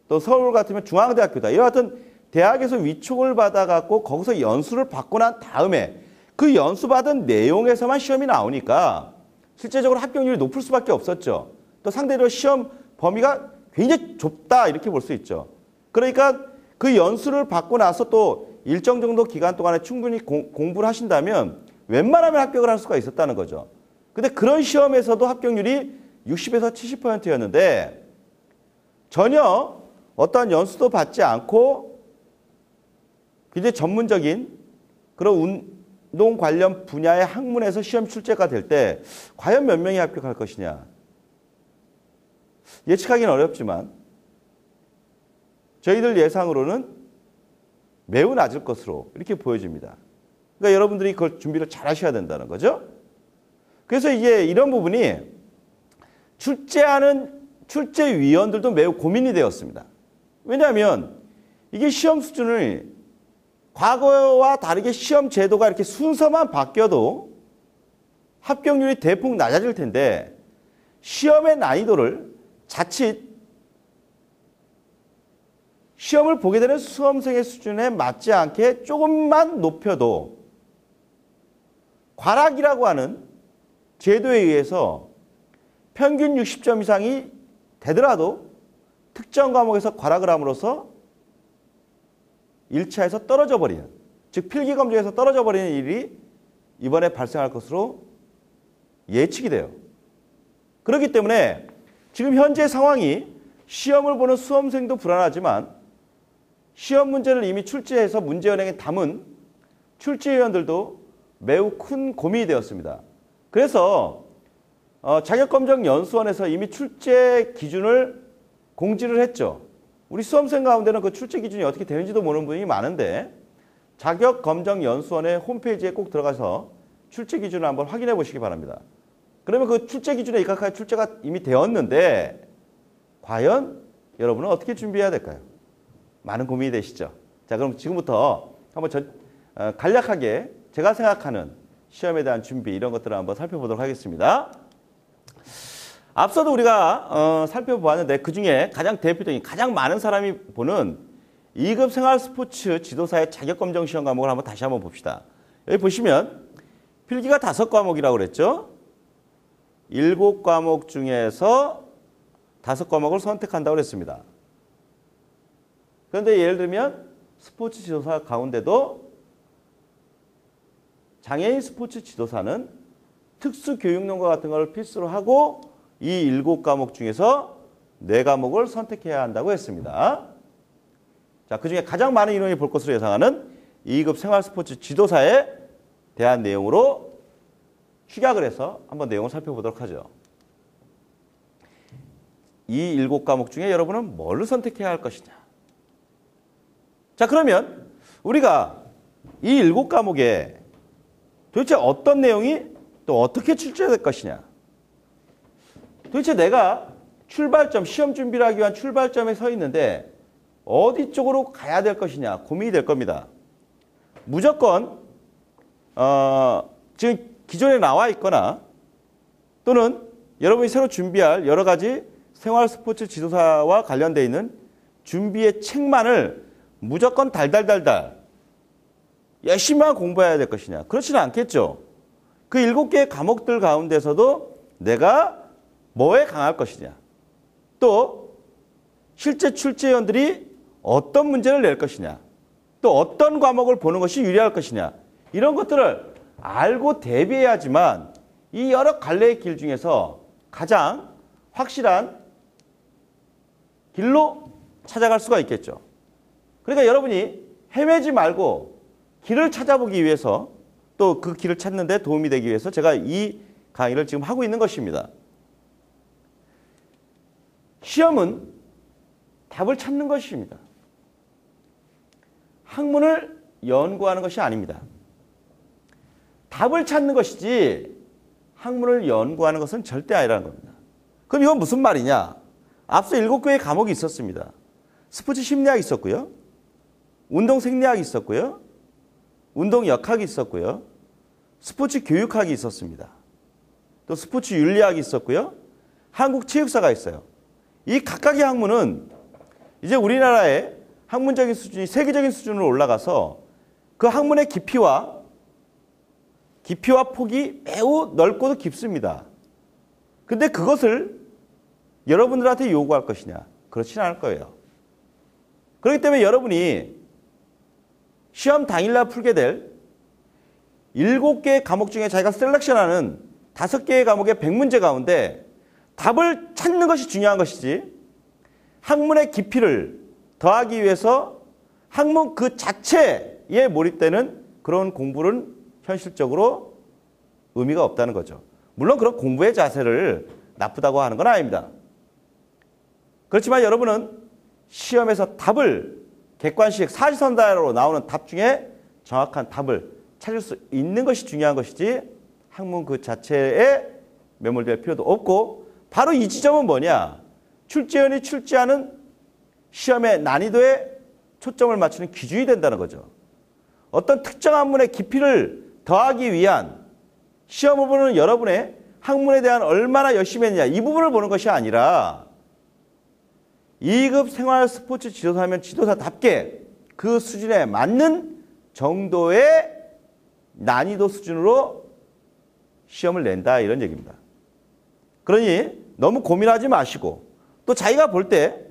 또 서울 같으면 중앙대학교다. 이와 같은 대학에서 위촉을 받아갖고 거기서 연수를 받고 난 다음에 그 연수받은 내용에서만 시험이 나오니까 실제적으로 합격률이 높을 수밖에 없었죠. 또 상대적으로 시험 범위가 굉장히 좁다 이렇게 볼 수 있죠. 그러니까 그 연수를 받고 나서 또 일정 정도 기간 동안에 충분히 공부를 하신다면 웬만하면 합격을 할 수가 있었다는 거죠. 근데 그런 시험에서도 합격률이 60에서 70%였는데 전혀 어떠한 연수도 받지 않고 굉장히 전문적인 그런 운동 관련 분야의 학문에서 시험 출제가 될 때 과연 몇 명이 합격할 것이냐. 예측하기는 어렵지만 저희들 예상으로는 매우 낮을 것으로 이렇게 보여집니다. 그러니까 여러분들이 그걸 준비를 잘 하셔야 된다는 거죠. 그래서 이게 이런 부분이 출제하는 출제위원들도 매우 고민이 되었습니다. 왜냐하면 이게 시험 수준을 과거와 다르게 시험 제도가 이렇게 순서만 바뀌어도 합격률이 대폭 낮아질 텐데 시험의 난이도를 자칫 시험을 보게 되는 수험생의 수준에 맞지 않게 조금만 높여도 과락이라고 하는 제도에 의해서 평균 60점 이상이 되더라도 특정 과목에서 과락을 함으로써 1차에서 떨어져 버리는, 즉 필기검정에서 떨어져 버리는 일이 이번에 발생할 것으로 예측이 돼요. 그렇기 때문에 지금 현재 상황이 시험을 보는 수험생도 불안하지만 시험 문제를 이미 출제해서 문제은행에 담은 출제위원들도 매우 큰 고민이 되었습니다. 그래서 자격검정연수원에서 이미 출제 기준을 공지를 했죠. 우리 수험생 가운데는 그 출제 기준이 어떻게 되는지도 모르는 분이 많은데 자격검정연수원의 홈페이지에 꼭 들어가서 출제 기준을 한번 확인해 보시기 바랍니다. 그러면 그 출제 기준에 입각할 출제가 이미 되었는데 과연 여러분은 어떻게 준비해야 될까요? 많은 고민이 되시죠? 자, 그럼 지금부터 한번 간략하게 제가 생각하는 시험에 대한 준비 이런 것들을 한번 살펴보도록 하겠습니다. 앞서도 우리가 살펴보았는데 그중에 가장 대표적인 가장 많은 사람이 보는 2급 생활 스포츠 지도사의 자격검정 시험 과목을 한번 다시 한번 봅시다. 여기 보시면 필기가 5과목이라고 그랬죠. 7과목 중에서 5과목을 선택한다고 그랬습니다. 그런데 예를 들면 스포츠 지도사 가운데도 장애인 스포츠 지도사는 특수교육론과 같은 걸 필수로 하고 이 7과목 중에서 4과목을 선택해야 한다고 했습니다. 자, 그중에 가장 많은 인원이 볼 것으로 예상하는 2급 생활스포츠 지도사에 대한 내용으로 축약을 해서 한번 내용을 살펴보도록 하죠. 이 7과목 중에 여러분은 뭘 선택해야 할 것이냐. 자, 그러면 우리가 이 7과목에 도대체 어떤 내용이 또 어떻게 출제될 것이냐. 도대체 내가 출발점, 시험 준비를 하기 위한 출발점에 서 있는데 어디 쪽으로 가야 될 것이냐 고민이 될 겁니다. 무조건 지금 기존에 나와 있거나 또는 여러분이 새로 준비할 여러 가지 생활 스포츠 지도사와 관련되어 있는 준비의 책만을 무조건 달달달달 열심히만 공부해야 될 것이냐. 그렇지는 않겠죠. 그 7개의 과목들 가운데서도 내가 뭐에 강할 것이냐. 또 실제 출제위원들이 어떤 문제를 낼 것이냐. 또 어떤 과목을 보는 것이 유리할 것이냐. 이런 것들을 알고 대비해야지만 이 여러 갈래의 길 중에서 가장 확실한 길로 찾아갈 수가 있겠죠. 그러니까 여러분이 헤매지 말고 길을 찾아보기 위해서 또 그 길을 찾는 데 도움이 되기 위해서 제가 이 강의를 지금 하고 있는 것입니다. 시험은 답을 찾는 것입니다. 학문을 연구하는 것이 아닙니다. 답을 찾는 것이지 학문을 연구하는 것은 절대 아니라는 겁니다. 그럼 이건 무슨 말이냐? 앞서 7개의 과목이 있었습니다. 스포츠 심리학이 있었고요. 운동 생리학이 있었고요. 운동 역학이 있었고요. 스포츠 교육학이 있었습니다. 또 스포츠 윤리학이 있었고요. 한국 체육사가 있어요. 이 각각의 학문은 이제 우리나라의 학문적인 수준이 세계적인 수준으로 올라가서 그 학문의 깊이와 폭이 매우 넓고도 깊습니다. 근데 그것을 여러분들한테 요구할 것이냐? 그렇지는 않을 거예요. 그렇기 때문에 여러분이 시험 당일날 풀게 될 7개의 과목 중에 자기가 셀렉션하는 5개의 과목의 100문제 가운데 답을 찾는 것이 중요한 것이지 학문의 깊이를 더하기 위해서 학문 그 자체에 몰입되는 그런 공부는 현실적으로 의미가 없다는 거죠. 물론 그런 공부의 자세를 나쁘다고 하는 건 아닙니다. 그렇지만 여러분은 시험에서 답을 객관식 사지선다로 나오는 답 중에 정확한 답을 찾을 수 있는 것이 중요한 것이지 학문 그 자체에 매몰될 필요도 없고 바로 이 지점은 뭐냐? 출제원이 출제하는 시험의 난이도에 초점을 맞추는 기준이 된다는 거죠. 어떤 특정 학문의 깊이를 더하기 위한 시험을 보는 여러분의 학문에 대한 얼마나 열심히 했느냐 이 부분을 보는 것이 아니라 2급 생활 스포츠 지도사면 지도사답게 그 수준에 맞는 정도의 난이도 수준으로 시험을 낸다 이런 얘기입니다. 그러니 너무 고민하지 마시고 또 자기가 볼 때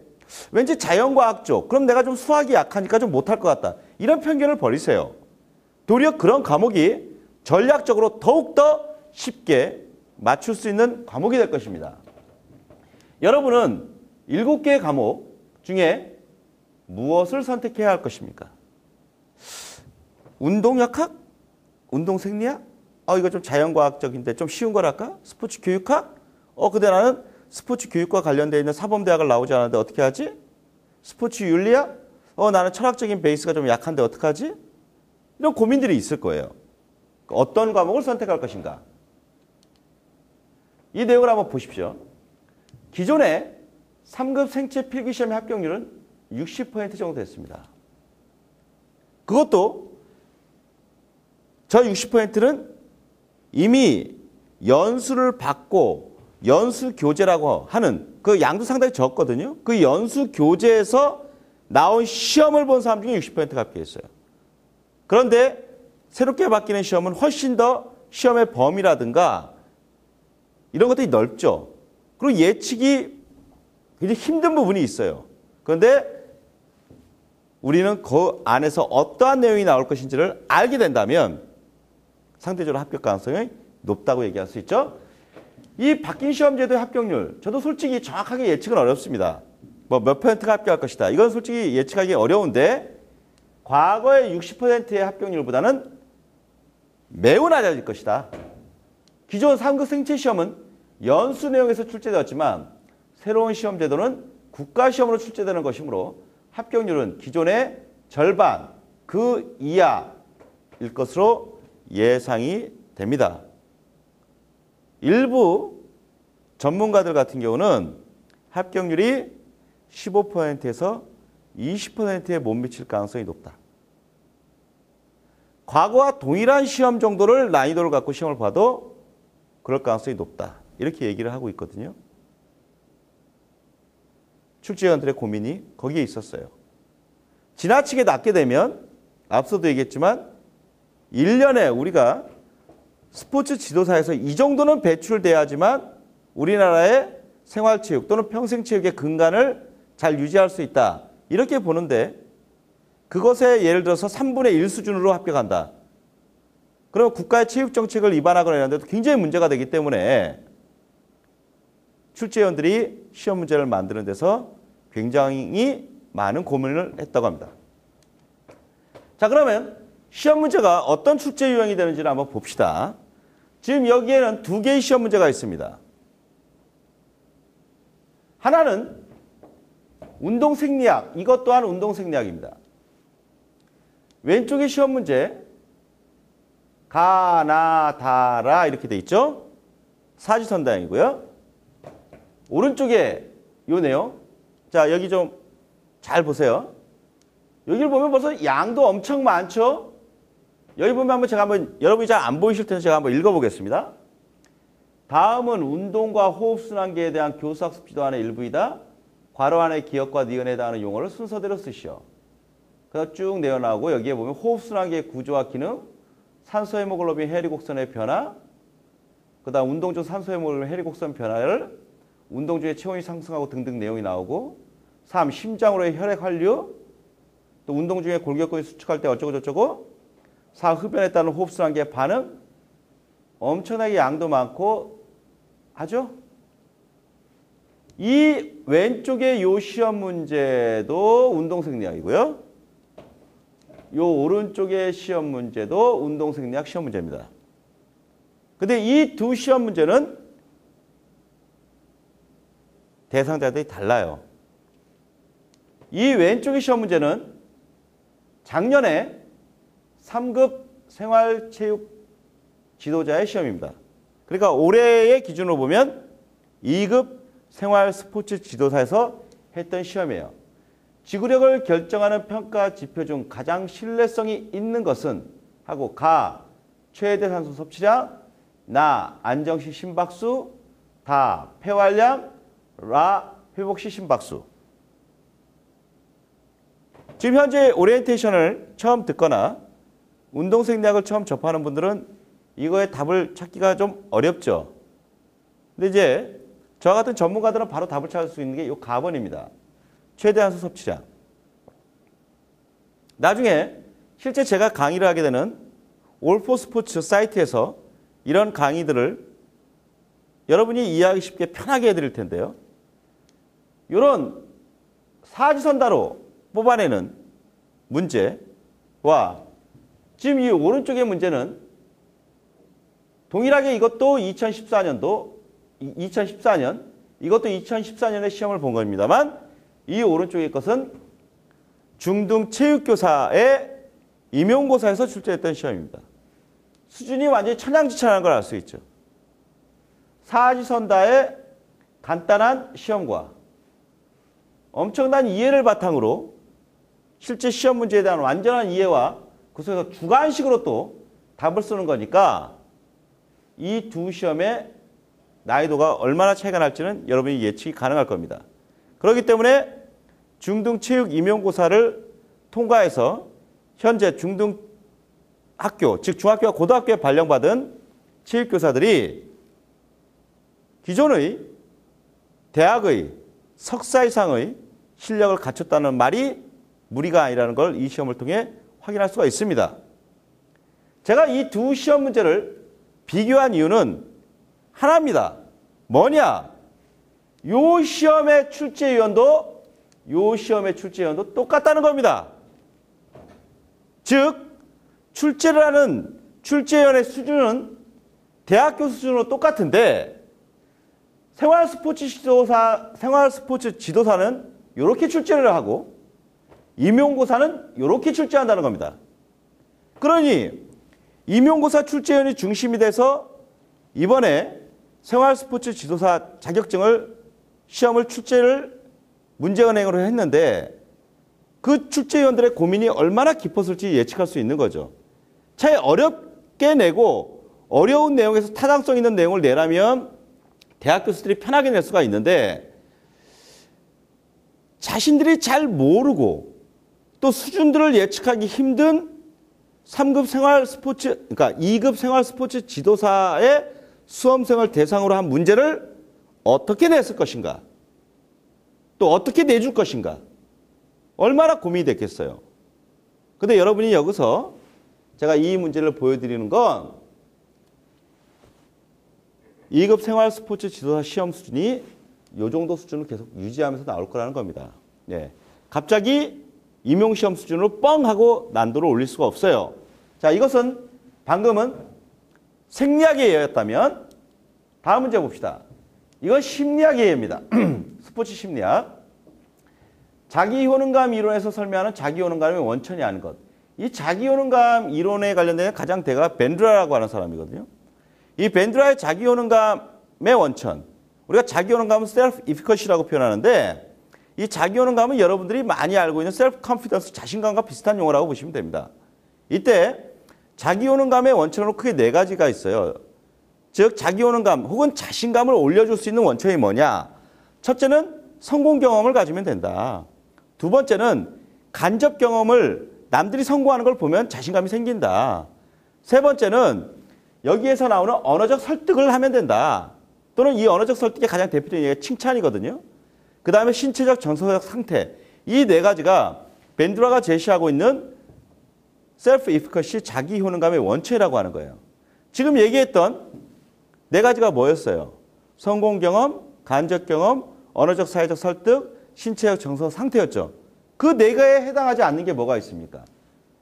왠지 자연과학 쪽 그럼 내가 좀 수학이 약하니까 좀 못할 것 같다. 이런 편견을 버리세요. 도리어 그런 과목이 전략적으로 더욱더 쉽게 맞출 수 있는 과목이 될 것입니다. 여러분은 7개의 과목 중에 무엇을 선택해야 할 것입니까? 운동역학? 운동생리학? 이거 좀 자연과학적인데 좀 쉬운 거랄까? 스포츠 교육학? 근데 나는 스포츠 교육과 관련되어 있는 사범대학을 나오지 않았는데 어떻게 하지? 스포츠 윤리학? 나는 철학적인 베이스가 좀 약한데 어떡하지? 이런 고민들이 있을 거예요. 어떤 과목을 선택할 것인가? 이 내용을 한번 보십시오. 기존에 3급 생체 필기시험의 합격률은 60% 정도 됐습니다. 그것도 저 60%는 이미 연수를 받고 연수 교재라고 하는 그 양도 상당히 적거든요. 그 연수 교재에서 나온 시험을 본 사람 중에 60%가 합격했어요. 그런데 새롭게 바뀌는 시험은 훨씬 더 시험의 범위라든가 이런 것들이 넓죠. 그리고 예측이 굉장히 힘든 부분이 있어요. 그런데 우리는 그 안에서 어떠한 내용이 나올 것인지를 알게 된다면 상대적으로 합격 가능성이 높다고 얘기할 수 있죠. 이 바뀐 시험제도의 합격률, 저도 솔직히 정확하게 예측은 어렵습니다. 뭐 몇 퍼센트가 합격할 것이다. 이건 솔직히 예측하기 어려운데 과거의 60%의 합격률보다는 매우 낮아질 것이다. 기존 3급 생체 시험은 연수 내용에서 출제되었지만 새로운 시험제도는 국가시험으로 출제되는 것이므로 합격률은 기존의 절반 그 이하일 것으로 예상이 됩니다. 일부 전문가들 같은 경우는 합격률이 15%에서 20%에 못 미칠 가능성이 높다. 과거와 동일한 시험 정도를 난이도를 갖고 시험을 봐도 그럴 가능성이 높다. 이렇게 얘기를 하고 있거든요. 출제위원들의 고민이 거기에 있었어요. 지나치게 낮게 되면 앞서도 얘기했지만 1년에 우리가 스포츠 지도사에서 이 정도는 배출돼야지만 우리나라의 생활체육 또는 평생체육의 근간을 잘 유지할 수 있다. 이렇게 보는데 그것에 예를 들어서 3분의 1 수준으로 합격한다. 그러면 국가의 체육정책을 위반하거나 이런 데도 굉장히 문제가 되기 때문에 출제위원들이 시험 문제를 만드는 데서 굉장히 많은 고민을 했다고 합니다. 자, 그러면 시험 문제가 어떤 출제 유형이 되는지를 한번 봅시다. 지금 여기에는 두 개의 시험 문제가 있습니다. 하나는 운동생리학, 이것 또한 운동생리학입니다. 왼쪽의 시험 문제 가나다라 이렇게 돼 있죠. 사지선다형이고요. 오른쪽에 요 내용, 자 여기 좀 잘 보세요. 여기를 보면 벌써 양도 엄청 많죠. 여기 보면 여러분이 잘 안 보이실 텐데 제가 한번 읽어보겠습니다. 다음은 운동과 호흡순환계에 대한 교수학습 지도안의 일부이다. 괄호 안에 기억과 니은에 해당하는 용어를 순서대로 쓰시오. 그래서 쭉 내어나오고 여기에 보면 호흡순환계의 구조와 기능, 산소헤모글로빈 해리곡선의 변화, 그 다음 운동 중 산소헤모글로빈 해리곡선 변화를 운동 중에 체온이 상승하고 등등 내용이 나오고 3. 심장으로의 혈액 환류, 또 운동 중에 골격근이 수축할 때 어쩌고 저쩌고 4. 흡연에 따른 호흡순환계의 반응, 엄청나게 양도 많고 하죠? 이 왼쪽의 요 시험 문제도 운동생리학이고요. 요 오른쪽의 시험 문제도 운동생리학 시험 문제입니다. 근데 이 두 시험 문제는 대상자들이 달라요. 이 왼쪽의 시험 문제는 작년에 3급 생활체육 지도자의 시험입니다. 그러니까 올해의 기준으로 보면 2급 생활 스포츠 지도사에서 했던 시험이에요. 지구력을 결정하는 평가 지표 중 가장 신뢰성이 있는 것은 하고 가 최대 산소 섭취량, 나 안정시 심박수, 다 폐활량, 라 회복시 심박수. 지금 현재 오리엔테이션을 처음 듣거나 운동생리학을 처음 접하는 분들은 이거의 답을 찾기가 좀 어렵죠. 근데 이제 저 같은 전문가들은 바로 답을 찾을 수 있는 게 이 가번입니다. 최대 산소 섭취량. 나중에 실제 제가 강의를 하게 되는 올포스포츠 사이트에서 이런 강의들을 여러분이 이해하기 쉽게 편하게 해드릴 텐데요. 이런 사지선다로 뽑아내는 문제와 지금 이 오른쪽의 문제는 동일하게 이것도 2014년 이것도 2014년에 시험을 본 겁니다만 이 오른쪽의 것은 중등 체육교사의 임용고사에서 출제했던 시험입니다. 수준이 완전히 천양지차라는 걸 알 수 있죠. 사지선다의 간단한 시험과 엄청난 이해를 바탕으로 실제 시험 문제에 대한 완전한 이해와 그 속에서 주관식으로 또 답을 쓰는 거니까 이 두 시험의 난이도가 얼마나 차이가 날지는 여러분이 예측이 가능할 겁니다. 그렇기 때문에 중등 체육 임용고사를 통과해서 현재 중등 학교, 즉 중학교와 고등학교에 발령받은 체육교사들이 기존의 대학의 석사 이상의 실력을 갖췄다는 말이 무리가 아니라는 걸 이 시험을 통해 확인할 수가 있습니다. 제가 이 두 시험 문제를 비교한 이유는 하나입니다. 뭐냐? 요 시험의 출제위원도 똑같다는 겁니다. 즉 출제를 하는 출제위원의 수준은 대학교 수준으로 똑같은데 생활 스포츠 지도사는 이렇게 출제를 하고 임용고사는 이렇게 출제한다는 겁니다. 그러니 임용고사 출제위원이 중심이 돼서 이번에 생활 스포츠 지도사 자격증을 시험을 출제를 문제은행으로 했는데 그 출제위원들의 고민이 얼마나 깊었을지 예측할 수 있는 거죠. 차라리 어렵게 내고 어려운 내용에서 타당성 있는 내용을 내라면 대학 교수들이 편하게 낼 수가 있는데 자신들이 잘 모르고 또 수준들을 예측하기 힘든 3급 생활 스포츠, 그러니까 2급 생활 스포츠 지도사의 수험생을 대상으로 한 문제를 어떻게 냈을 것인가? 또 어떻게 내줄 것인가? 얼마나 고민이 됐겠어요. 근데 여러분이 여기서 제가 이 문제를 보여드리는 건 2급 생활 스포츠 지도사 시험 수준이 이 정도 수준을 계속 유지하면서 나올 거라는 겁니다. 네. 갑자기 임용시험 수준으로 뻥 하고 난도를 올릴 수가 없어요. 자, 이것은 방금은 생리학의 예였다면 다음 문제 봅시다. 이건 심리학의 예입니다. 스포츠 심리학. 자기효능감 이론에서 설명하는 자기효능감의 원천이 아닌 것. 이 자기효능감 이론에 관련된 가장 대가가 벤드라라고 하는 사람이거든요. 이 벤드라의 자기효능감의 원천. 우리가 자기효능감은 self-efficacy라고 표현하는데 이 자기효능감은 여러분들이 많이 알고 있는 self-confidence, 자신감과 비슷한 용어라고 보시면 됩니다. 이때 자기효능감의 원천으로 크게 네 가지가 있어요. 즉 자기효능감 혹은 자신감을 올려줄 수 있는 원천이 뭐냐. 첫째는 성공 경험을 가지면 된다. 두 번째는 간접 경험을 남들이 성공하는 걸 보면 자신감이 생긴다. 세 번째는 여기에서 나오는 언어적 설득을 하면 된다. 또는 이 언어적 설득의 가장 대표적인 얘기가 칭찬이거든요. 그 다음에 신체적 정서적 상태. 이 네 가지가 벤드라가 제시하고 있는 self-efficacy, 자기 효능감의 원천이라고 하는 거예요. 지금 얘기했던 네 가지가 뭐였어요? 성공 경험, 간접 경험, 언어적 사회적 설득, 신체적 정서 상태였죠. 그 네 개에 해당하지 않는 게 뭐가 있습니까?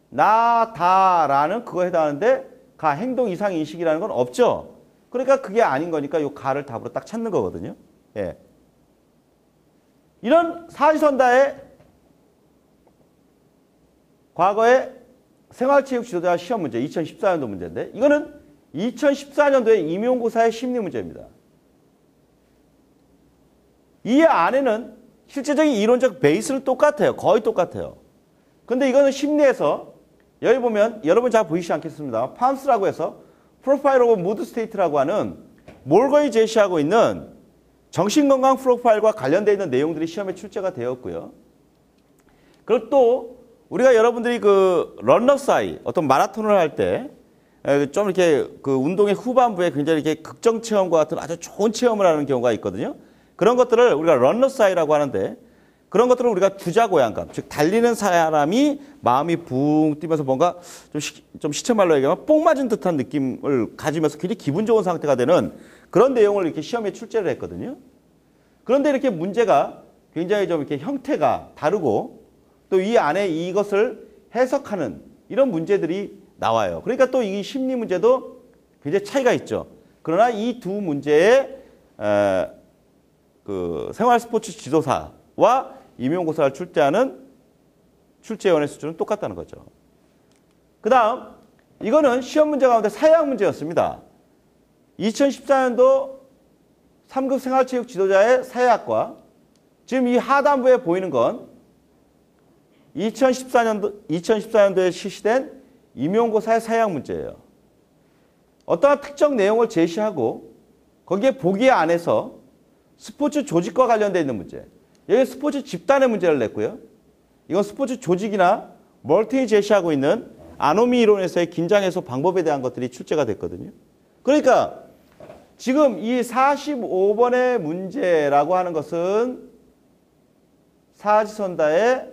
나, 다라는 그거에 해당하는데 가, 행동 이상 인식이라는 건 없죠. 그러니까 그게 아닌 거니까 이 가를 답으로 딱 찾는 거거든요. 예. 이런 사지선다의 과거의 생활체육 지도자 시험 문제, 2014년도 문제인데 이거는 2014년도에 임용고사의 심리 문제입니다. 이 안에는 실제적인 이론적 베이스는 똑같아요. 거의 똑같아요. 근데 이거는 심리에서 여기 보면 여러분 잘 보이시지 않겠습니다. 팜스라고 해서 프로파일 오브 무드 스테이트라고 하는 몰거이 제시하고 있는 정신건강 프로파일과 관련되어 있는 내용들이 시험에 출제가 되었고요. 그리고 또 우리가 여러분들이 그 런너사이 어떤 마라톤을 할 때 좀 이렇게 그 운동의 후반부에 굉장히 이렇게 극정 체험과 같은 아주 좋은 체험을 하는 경우가 있거든요. 그런 것들을 우리가 런너사이라고 하는데 그런 것들은 우리가 주자고양감, 즉 달리는 사람이 마음이 붕 뛰면서 뭔가 좀 시체말로 얘기하면 뽕 맞은 듯한 느낌을 가지면서 굉장히 기분 좋은 상태가 되는 그런 내용을 이렇게 시험에 출제를 했거든요. 그런데 이렇게 문제가 굉장히 좀 이렇게 형태가 다르고 또 이 안에 이것을 해석하는 이런 문제들이 나와요. 그러니까 또 이 심리 문제도 굉장히 차이가 있죠. 그러나 이 두 문제의 그 생활 스포츠 지도사와 임용고사를 출제하는 출제위원의 수준은 똑같다는 거죠. 그 다음 이거는 시험 문제 가운데 사회학 문제였습니다. 2014년도 3급 생활체육 지도자의 사회학과 지금 이 하단부에 보이는 건 2014년도에 실시된 임용고사의 사회학 문제예요. 어떠한 특정 내용을 제시하고 거기에 보기 안에서 스포츠 조직과 관련되어 있는 문제. 여기 스포츠 집단의 문제를 냈고요. 이건 스포츠 조직이나 멀티이 제시하고 있는 아노미 이론에서의 긴장 해소 방법에 대한 것들이 출제가 됐거든요. 그러니까 지금 이 45번의 문제라고 하는 것은 사지선다의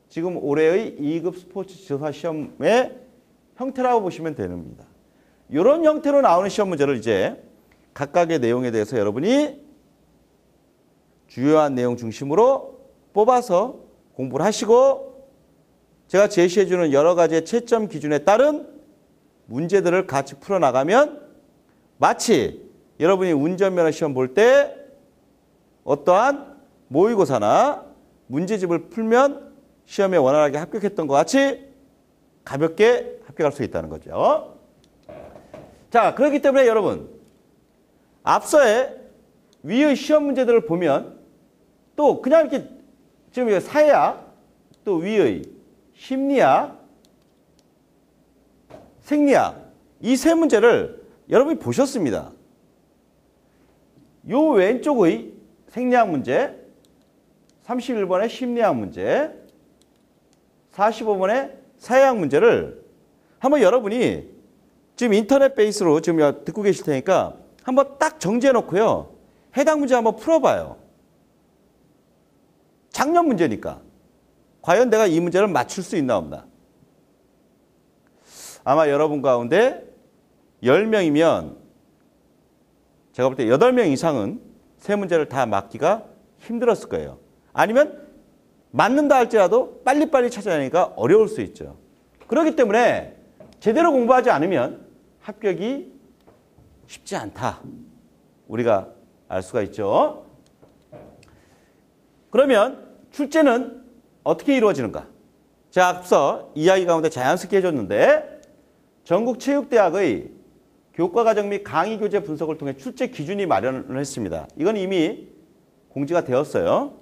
지금 올해의 2급 스포츠 지도사 시험의 형태라고 보시면 됩니다. 이런 형태로 나오는 시험 문제를 이제 각각의 내용에 대해서 여러분이 주요한 내용 중심으로 뽑아서 공부를 하시고 제가 제시해주는 여러 가지의 채점 기준에 따른 문제들을 같이 풀어나가면 마치 여러분이 운전면허 시험 볼 때 어떠한 모의고사나 문제집을 풀면 시험에 원활하게 합격했던 것 같이 가볍게 합격할 수 있다는 거죠. 자, 그렇기 때문에 여러분 앞서의 위의 시험 문제들을 보면 또 그냥 이렇게 지금 사회학, 또 위의, 심리학, 생리학 이 세 문제를 여러분이 보셨습니다. 요 왼쪽의 생리학 문제, 31번의 심리학 문제, 45번의 사회학 문제를 한번 여러분이 지금 인터넷 베이스로 지금 듣고 계실 테니까 한번 딱 정지해 놓고요. 해당 문제 한번 풀어봐요. 작년 문제니까. 과연 내가 이 문제를 맞출 수 있나 없나. 아마 여러분 가운데 10명이면 제가 볼 때 8명 이상은 세 문제를 다 맞기가 힘들었을 거예요. 아니면 맞는다 할지라도 빨리빨리 찾아내니까 어려울 수 있죠. 그렇기 때문에 제대로 공부하지 않으면 합격이 쉽지 않다. 우리가 알 수가 있죠. 그러면 출제는 어떻게 이루어지는가? 제가 앞서 이야기 가운데 자연스럽게 해줬는데 전국체육대학의 교과과정 및 강의교재 분석을 통해 출제 기준이 마련을 했습니다. 이건 이미 공지가 되었어요.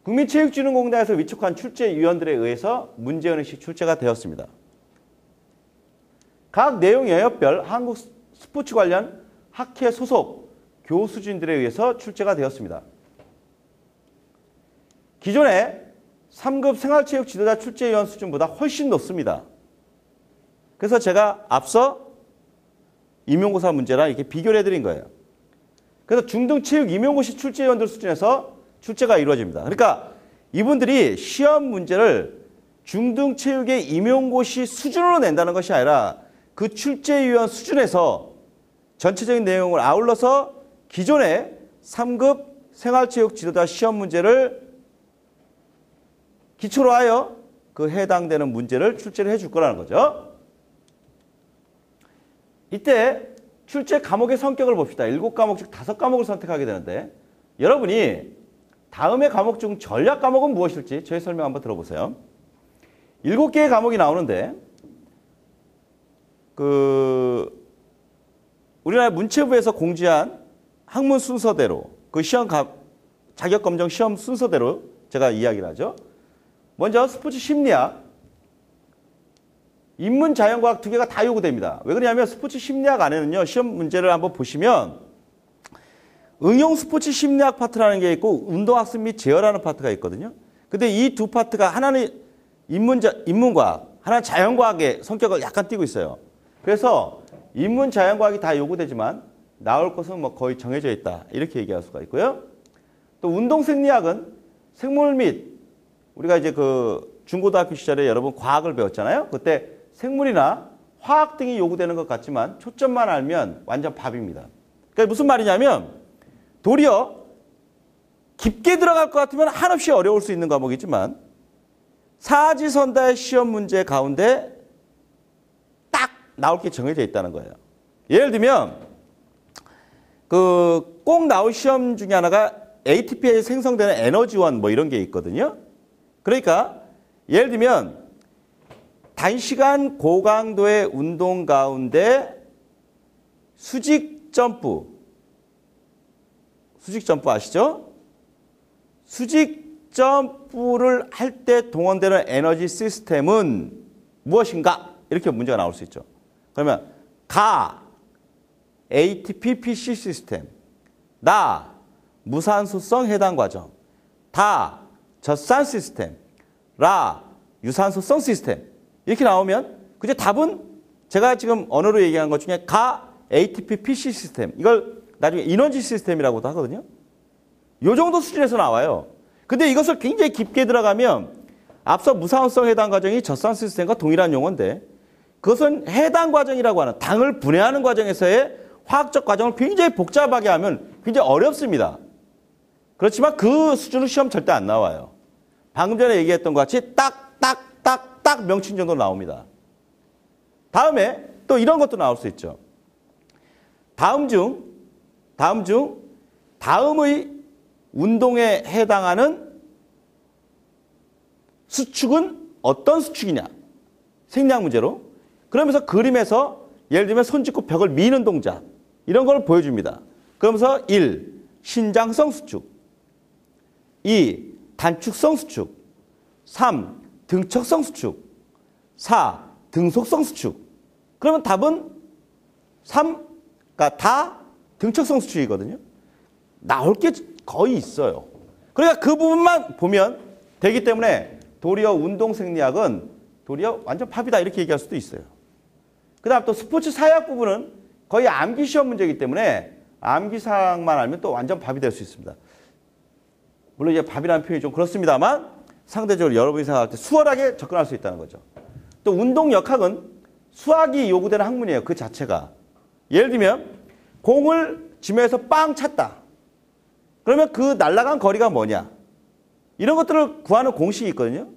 국민체육진흥공단에서 위촉한 출제위원들에 의해서 문제연역식 출제가 되었습니다. 각 내용 영역별 한국 스포츠 관련 학회 소속 교수진들에 의해서 출제가 되었습니다. 기존의 3급 생활체육 지도자 출제위원 수준보다 훨씬 높습니다. 그래서 제가 앞서 임용고사 문제랑 이렇게 비교를 해드린 거예요. 그래서 중등체육 임용고시 출제위원들 수준에서 출제가 이루어집니다. 그러니까 이분들이 시험 문제를 중등체육의 임용고시 수준으로 낸다는 것이 아니라 그 출제위원 수준에서 전체적인 내용을 아울러서 기존의 3급 생활체육 지도자 시험 문제를 기초로 하여 그 해당되는 문제를 출제를 해줄 거라는 거죠. 이때 출제 과목의 성격을 봅시다. 7과목 중 5과목을 선택하게 되는데 여러분이 다음의 과목 중 전략 과목은 무엇일지 저희 설명 한번 들어보세요. 7개의 과목이 나오는데 우리나라 문체부에서 공지한 학문 순서대로 그 자격검정 시험 순서대로 제가 이야기를 하죠. 먼저 스포츠 심리학, 인문 자연과학 2개가 다 요구됩니다. 왜 그러냐면 스포츠 심리학 안에는요. 시험 문제를 한번 보시면 응용 스포츠 심리학 파트라는 게 있고 운동학습 및 제어라는 파트가 있거든요. 근데 이 두 파트가 하나는 인문과학, 하나는 자연과학의 성격을 약간 띠고 있어요. 그래서 인문 자연과학이 다 요구되지만 나올 것은 뭐 거의 정해져 있다. 이렇게 얘기할 수가 있고요. 또 운동생리학은 생물 및 우리가 이제 중고등학교 시절에 여러분 과학을 배웠잖아요. 그때 생물이나 화학 등이 요구되는 것 같지만 초점만 알면 완전 밥입니다. 그러니까 무슨 말이냐면 도리어 깊게 들어갈 것 같으면 한없이 어려울 수 있는 과목이지만 사지선다의 시험 문제 가운데 딱 나올 게 정해져 있다는 거예요. 예를 들면 꼭 나올 시험 중에 하나가 ATP에 생성되는 에너지원 뭐 이런 게 있거든요. 그러니까 예를 들면 단시간 고강도의 운동 가운데 수직 점프 아시죠? 수직 점프를 할 때 동원되는 에너지 시스템은 무엇인가? 이렇게 문제가 나올 수 있죠. 그러면 ATPPC 시스템, 무산소성 해당 과정, 젖산 시스템, 유산소성 시스템 이렇게 나오면 그제 답은 제가 지금 언어로 얘기한 것 중에 가 ATP PC 시스템, 이걸 나중에 인원지 시스템이라고도 하거든요. 요 정도 수준에서 나와요. 근데 이것을 굉장히 깊게 들어가면 앞서 무사원성 해당 과정이 젖산 시스템과 동일한 용어인데 그것은 해당 과정이라고 하는 당을 분해하는 과정에서의 화학적 과정을 굉장히 복잡하게 하면 굉장히 어렵습니다. 그렇지만 그 수준으로 시험 절대 안 나와요. 방금 전에 얘기했던 것 같이 딱 명칭 정도 나옵니다. 다음에 또 이런 것도 나올 수 있죠. 다음의 운동에 해당하는 수축은 어떤 수축이냐. 생략 문제로. 그러면서 그림에서 예를 들면 손 짚고 벽을 미는 동작. 이런 걸 보여줍니다. 그러면서 1. 신장성 수축. 2. 단축성 수축. 3. 등척성 수축. 4. 등속성 수축. 그러면 답은 3. 그러니까 다 등척성 수축이거든요. 나올 게 거의 있어요. 그러니까 그 부분만 보면 되기 때문에 도리어 운동 생리학은 도리어 완전 팝이다 이렇게 얘기할 수도 있어요. 그 다음 또 스포츠 사회학 부분은 거의 암기 시험 문제이기 때문에 암기 사항만 알면 또 완전 밥이 될 수 있습니다. 물론 이제 밥이라는 표현이 좀 그렇습니다만 상대적으로 여러분이 생각할 때 수월하게 접근할 수 있다는 거죠. 또 운동 역학은 수학이 요구되는 학문이에요. 그 자체가. 예를 들면 공을 지면에서 빵 찼다. 그러면 그 날아간 거리가 뭐냐. 이런 것들을 구하는 공식이 있거든요.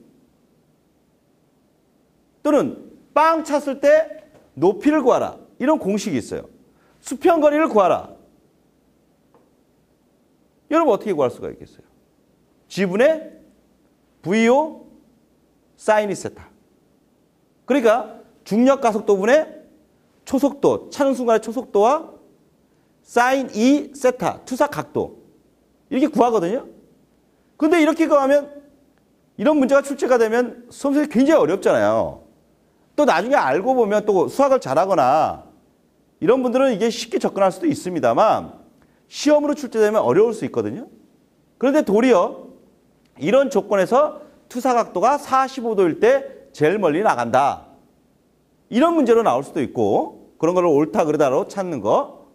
또는 빵 찼을 때 높이를 구하라. 이런 공식이 있어요. 수평 거리를 구하라. 여러분 어떻게 구할 수가 있겠어요? G분의 VO 사인 세타. 그러니까 중력 가속도분의 초속도, 차는 순간의 초속도와 사인 2 세타, 투사 각도. 이렇게 구하거든요. 근데 이렇게 구하면 이런 문제가 출제가 되면 수험생이 굉장히 어렵잖아요. 또 나중에 알고 보면 또 수학을 잘하거나 이런 분들은 이게 쉽게 접근할 수도 있습니다만 시험으로 출제되면 어려울 수 있거든요. 그런데 도리어 이런 조건에서 투사각도가 45도일 때 제일 멀리 나간다. 이런 문제로 나올 수도 있고 그런 걸 옳다 그르다로 찾는 거.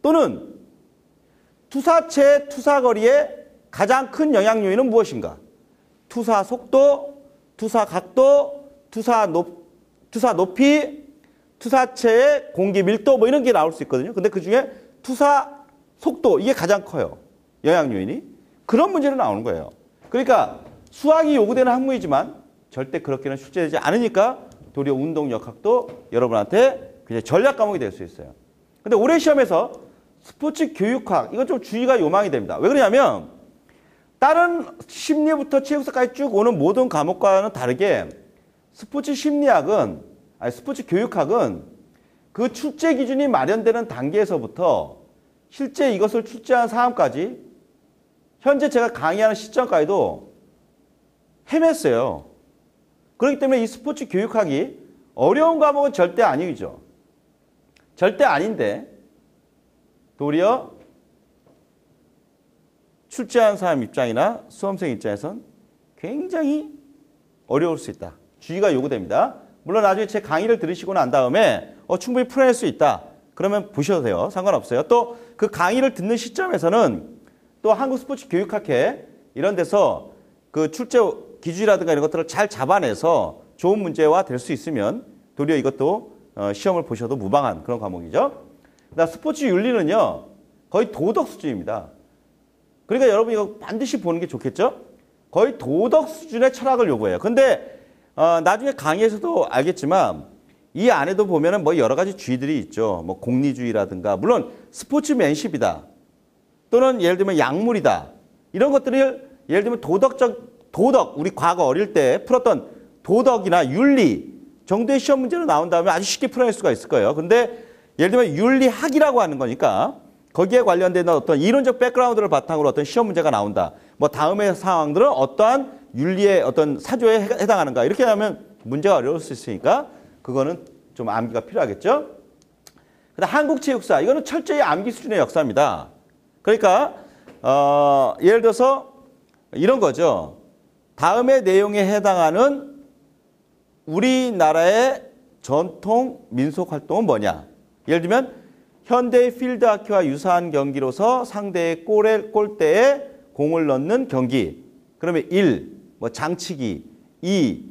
또는 투사체의 투사거리의 가장 큰 영향 요인은 무엇인가? 투사 속도, 투사 각도, 투사 높이, 투사체의 공기 밀도 뭐 이런 게 나올 수 있거든요. 근데 그중에 투사 속도 이게 가장 커요. 영향 요인이. 그런 문제로 나오는 거예요. 그러니까 수학이 요구되는 학문이지만 절대 그렇게는 출제되지 않으니까 도리어 운동 역학도 여러분한테 굉장히 전략 과목이 될 수 있어요. 근데 올해 시험에서 스포츠 교육학 이건 좀 주의가 요망이 됩니다. 왜 그러냐면 다른 심리부터 체육사까지 쭉 오는 모든 과목과는 다르게 스포츠 심리학은 스포츠 교육학은 그 출제 기준이 마련되는 단계에서부터 실제 이것을 출제한 사람까지 현재 제가 강의하는 시점까지도 헤맸어요. 그렇기 때문에 이 스포츠 교육학이 어려운 과목은 절대 아니죠. 절대 아닌데 도리어 출제한 사람 입장이나 수험생 입장에선 굉장히 어려울 수 있다. 주의가 요구됩니다. 물론 나중에 제 강의를 들으시고 난 다음에 충분히 풀어낼 수 있다. 그러면 보셔도 돼요. 상관없어요. 또 그 강의를 듣는 시점에서는 또 한국스포츠교육학회 이런 데서 그 출제 기준이라든가 이런 것들을 잘 잡아내서 좋은 문제화 될 수 있으면 도리어 이것도 시험을 보셔도 무방한 그런 과목이죠. 그다음 스포츠 윤리는요. 거의 도덕 수준입니다. 그러니까 여러분 이거 반드시 보는 게 좋겠죠? 거의 도덕 수준의 철학을 요구해요. 근데 나중에 강의에서도 알겠지만 이 안에도 보면은 뭐 여러 가지 주의들이 있죠. 뭐 공리주의라든가 물론 스포츠맨십이다. 또는 예를 들면 약물이다. 이런 것들을 예를 들면 도덕 우리 과거 어릴 때 풀었던 도덕이나 윤리 정도의 시험 문제로 나온 다음에 아주 쉽게 풀어낼 수가 있을 거예요. 근데 예를 들면 윤리학이라고 하는 거니까 거기에 관련된 어떤 이론적 백그라운드를 바탕으로 어떤 시험 문제가 나온다. 뭐 다음의 상황들은 어떠한 윤리의 어떤 사조에 해당하는가. 이렇게 하면 문제가 어려울 수 있으니까 그거는 좀 암기가 필요하겠죠. 그다음 한국체육사. 이거는 철저히 암기 수준의 역사입니다. 그러니까 예를 들어서 이런 거죠. 다음의 내용에 해당하는 우리나라의 전통 민속 활동은 뭐냐? 예를 들면 현대의 필드 하키와 유사한 경기로서 상대의 골대에 공을 넣는 경기. 그러면 1, 뭐 장치기, 2,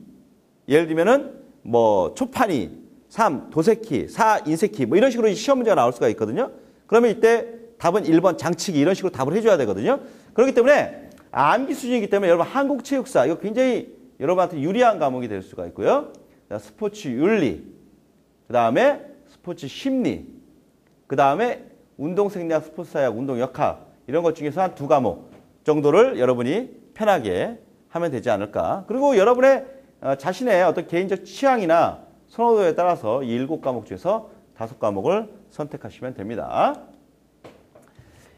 예를 들면은 뭐 초파니, 3, 도새키, 4, 인새키 뭐 이런 식으로 시험 문제가 나올 수가 있거든요. 그러면 이때 답은 1번 장치기 이런 식으로 답을 해줘야 되거든요. 그렇기 때문에 암기 수준이기 때문에 여러분 한국체육사 이거 굉장히 여러분한테 유리한 과목이 될 수가 있고요. 스포츠 윤리, 그 다음에 스포츠 심리, 그 다음에 운동생리학, 스포츠사회학, 운동역학 이런 것 중에서 한 2과목 정도를 여러분이 편하게 하면 되지 않을까. 그리고 여러분의 자신의 어떤 개인적 취향이나 선호도에 따라서 이 7과목 중에서 5과목을 선택하시면 됩니다.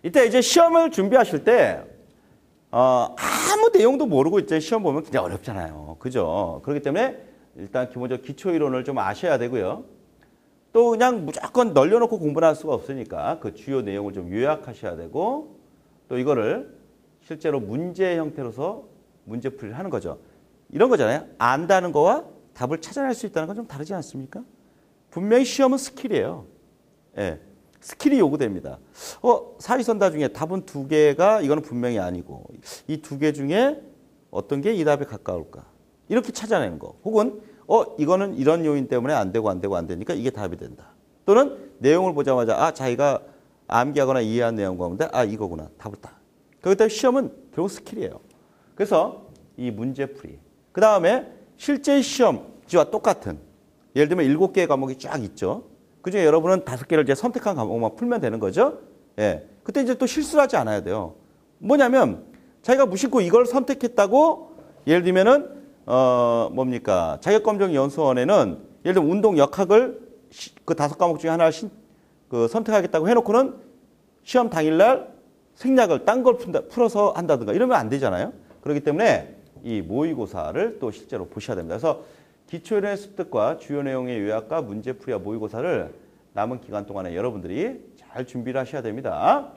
이때 이제 시험을 준비하실 때 아무 내용도 모르고 이제 시험 보면 굉장히 어렵잖아요. 그죠? 그렇기 때문에 일단 기본적으로 기초이론을 좀 아셔야 되고요. 또 그냥 무조건 널려놓고 공부를 할 수가 없으니까 그 주요 내용을 좀 요약하셔야 되고 또 이거를 실제로 문제 형태로서 문제풀이를 하는 거죠. 이런 거잖아요. 안다는 거와 답을 찾아낼 수 있다는 건 좀 다르지 않습니까? 분명히 시험은 스킬이에요. 예, 스킬이 요구됩니다. 사위선다 중에 답은 2개가 이거는 분명히 아니고 이 2개 중에 어떤 게 이 답에 가까울까? 이렇게 찾아내는 거. 혹은 이거는 이런 요인 때문에 안 되고 안 되고 안 되니까 이게 답이 된다. 또는 내용을 보자마자 자기가 암기하거나 이해한 내용 가운데 이거구나. 답을 딱. 그렇기 때문에 시험은 결국 스킬이에요. 그래서 이 문제풀이. 그 다음에 실제 시험지와 똑같은 예를 들면 7개의 과목이 쫙 있죠. 그중에 여러분은 5개를 이제 선택한 과목만 풀면 되는 거죠. 예. 그때 이제 또 실수를 하지 않아야 돼요. 뭐냐면 자기가 무심코 이걸 선택했다고 예를 들면은 뭡니까? 자격검정연수원에는 예를 들면 운동역학을 그 5과목 중에 하나를 선택하겠다고 해놓고는 시험 당일날 생략을 딴 걸 풀어서 한다든가 이러면 안 되잖아요. 그렇기 때문에 이 모의고사를 또 실제로 보셔야 됩니다. 그래서 기초이론의 습득과 주요 내용의 요약과 문제풀이와 모의고사를 남은 기간 동안에 여러분들이 잘 준비를 하셔야 됩니다.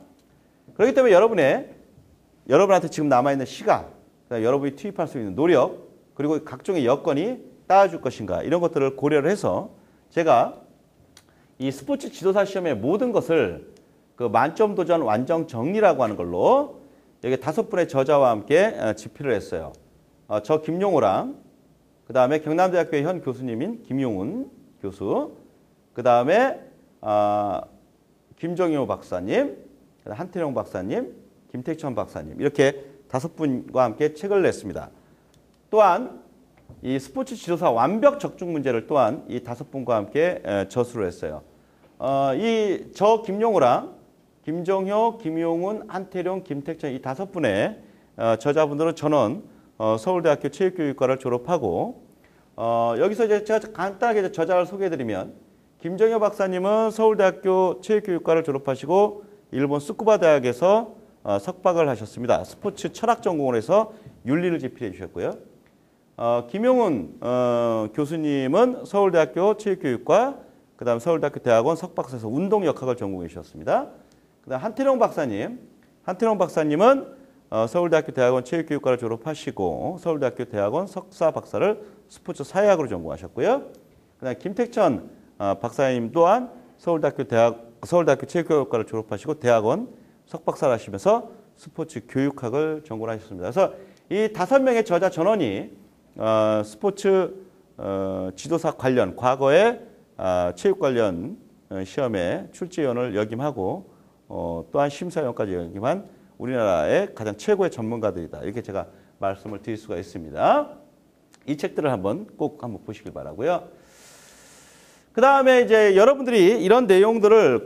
그렇기 때문에 여러분한테 지금 남아있는 시간, 여러분이 투입할 수 있는 노력, 그리고 각종의 여건이 따라줄 것인가 이런 것들을 고려를 해서 제가 이 스포츠 지도사 시험의 모든 것을 그 만점 도전 완정 정리라고 하는 걸로 여기 5분의 저자와 함께 집필을 했어요. 저 김용호랑 그 다음에 경남대학교의 현 교수님인 김용훈 교수, 그 다음에 김정효 박사님, 한태룡 박사님, 김택천 박사님 이렇게 5분과 함께 책을 냈습니다. 또한 이 스포츠 지도사 완벽 적중 문제를 또한 이 5분과 함께 저수를 했어요. 저 김용호랑 김정효, 김용훈, 한태룡, 김택천 이 5분의 저자분들은 전원 서울대학교 체육교육과를 졸업하고 여기서 이제 제가 간단하게 저자를 소개해드리면 김정효 박사님은 서울대학교 체육교육과를 졸업하시고 일본 스쿠바 대학에서 석박을 하셨습니다. 스포츠 철학 전공을 해서 윤리를 집필해 주셨고요. 김용훈 교수님은 서울대학교 체육교육과 그다음 서울대학교 대학원 석박사에서 운동역학을 전공해 주셨습니다. 그다음 한태룡 박사님은 서울대학교 대학원 체육교육과를 졸업하시고 서울대학교 대학원 석사 박사를 스포츠 사회학으로 전공하셨고요. 그다음 김택천 박사님 또한 서울대학교 체육교육과를 졸업하시고 대학원 석박사를 하시면서 스포츠 교육학을 전공하셨습니다. 그래서 이 5명의 저자 전원이 스포츠 지도사 관련 과거의 체육 관련 시험에 출제위원을 역임하고 또한 심사위원까지 역임한 우리나라의 가장 최고의 전문가들이다. 이렇게 제가 말씀을 드릴 수가 있습니다. 이 책들을 꼭 한번 보시길 바라고요. 그 다음에 이제 여러분들이 이런 내용들을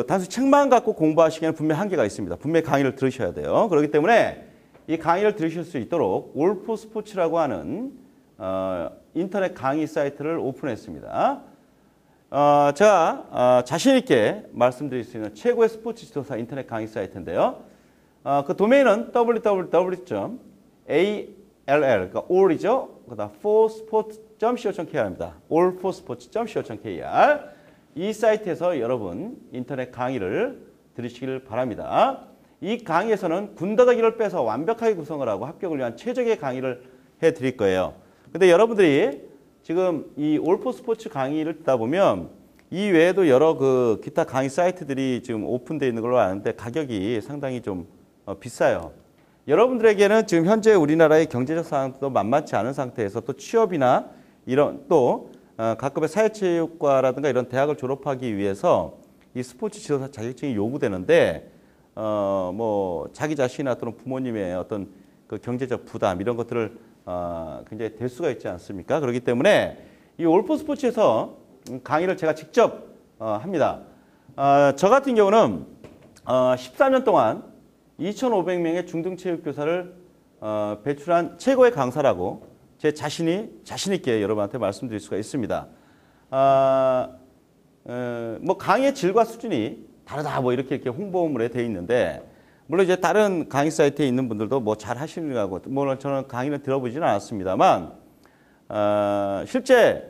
단순히 책만 갖고 공부하시기에는 분명히 한계가 있습니다. 분명히 강의를 들으셔야 돼요. 그렇기 때문에 이 강의를 들으실 수 있도록 올포스포츠라고 하는 인터넷 강의 사이트를 오픈했습니다. 제가 자신 있게 말씀드릴 수 있는 최고의 스포츠 지도사 인터넷 강의 사이트인데요. 그 도메인은 www.all, 그러니까 all이죠. 그다음 forsport.co.kr입니다. allforsport.co.kr 이 사이트에서 여러분 인터넷 강의를 들으시길 바랍니다. 이 강의에서는 군더더기를 빼서 완벽하게 구성을 하고 합격을 위한 최적의 강의를 해드릴 거예요. 근데 여러분들이 지금 이 올포 스포츠 강의를 듣다 보면 이 외에도 여러 그 기타 강의 사이트들이 지금 오픈되어 있는 걸로 아는데 가격이 상당히 좀 비싸요. 여러분들에게는 지금 현재 우리나라의 경제적 상황도 만만치 않은 상태에서 또 취업이나 이런 또 각급의 사회체육과라든가 이런 대학을 졸업하기 위해서 이 스포츠 지도사 자격증이 요구되는데 뭐 자기 자신이나 또는 부모님의 어떤 그 경제적 부담 이런 것들을 굉장히 될 수가 있지 않습니까? 그렇기 때문에 이 올포 스포츠에서 강의를 제가 직접 합니다. 저 같은 경우는 14년 동안 2,500명의 중등체육교사를 배출한 최고의 강사라고 제 자신 있게 여러분한테 말씀드릴 수가 있습니다. 뭐 강의의 질과 수준이 다르다 뭐 이렇게 홍보물에 돼 있는데 물론 이제 다른 강의 사이트에 있는 분들도 뭐 잘 하시려고 물론 저는 강의를 들어보지는 않았습니다만 실제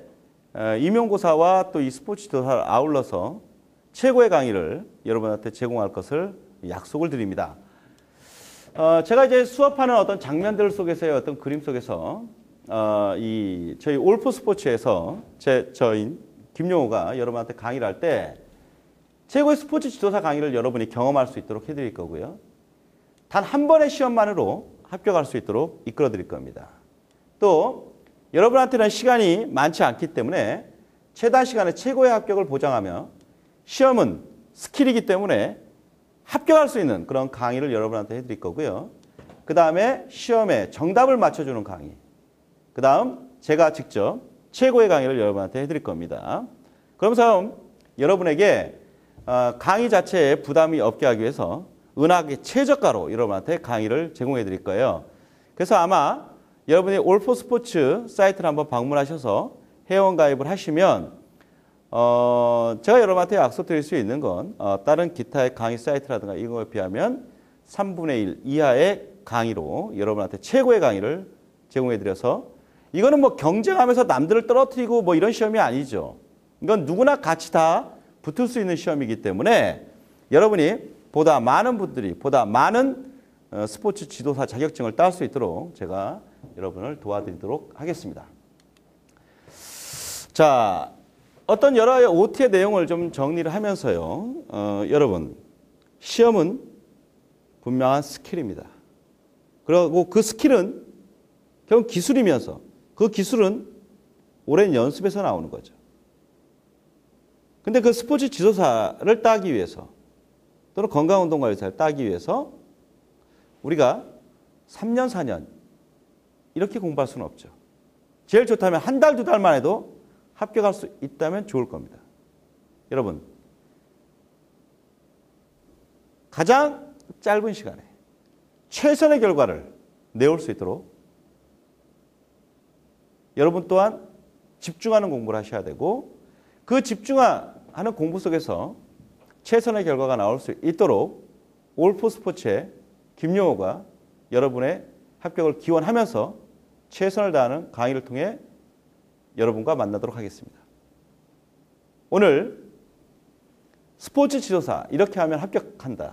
임용고사와 또 이 스포츠 지도사를 아울러서 최고의 강의를 여러분한테 제공할 것을 약속을 드립니다. 제가 이제 수업하는 어떤 장면들 속에서의 어떤 그림 속에서 이 저희 올포 스포츠에서 저인 김용호가 여러분한테 강의를 할 때 최고의 스포츠 지도사 강의를 여러분이 경험할 수 있도록 해드릴 거고요. 단 한 번의 시험만으로 합격할 수 있도록 이끌어 드릴 겁니다. 또 여러분한테는 시간이 많지 않기 때문에 최단 시간에 최고의 합격을 보장하며 시험은 스킬이기 때문에 합격할 수 있는 그런 강의를 여러분한테 해드릴 거고요. 그 다음에 시험에 정답을 맞춰주는 강의. 그 다음 제가 직접 최고의 강의를 여러분한테 해드릴 겁니다. 그러면서 여러분에게 강의 자체에 부담이 없게 하기 위해서 은하계 최저가로 여러분한테 강의를 제공해 드릴 거예요. 그래서 아마 여러분이 올포 스포츠 사이트를 한번 방문하셔서 회원 가입을 하시면 제가 여러분한테 약속드릴 수 있는 건 다른 기타의 강의 사이트라든가 이런 거에 비하면 3분의 1 이하의 강의로 여러분한테 최고의 강의를 제공해 드려서 이거는 뭐 경쟁하면서 남들을 떨어뜨리고 뭐 이런 시험이 아니죠. 이건 누구나 같이 다 붙을 수 있는 시험이기 때문에 여러분이 보다 많은 분들이 보다 많은 스포츠 지도사 자격증을 딸 수 있도록 제가 여러분을 도와드리도록 하겠습니다. 자, 어떤 여러 OT의 내용을 좀 정리를 하면서요. 여러분, 시험은 분명한 스킬입니다. 그리고 그 스킬은 결국 기술이면서 그 기술은 오랜 연습에서 나오는 거죠. 근데 그 스포츠 지도사를 따기 위해서 또는 건강운동관리사를 따기 위해서 우리가 3년, 4년 이렇게 공부할 수는 없죠. 제일 좋다면 한 달, 두 달만 해도 합격할 수 있다면 좋을 겁니다. 여러분, 가장 짧은 시간에 최선의 결과를 내올 수 있도록 여러분 또한 집중하는 공부를 하셔야 되고 그 집중하는 공부 속에서 최선의 결과가 나올 수 있도록 올포 스포츠의 김용호가 여러분의 합격을 기원하면서 최선을 다하는 강의를 통해 여러분과 만나도록 하겠습니다. 오늘 스포츠 지도사 이렇게 하면 합격한다의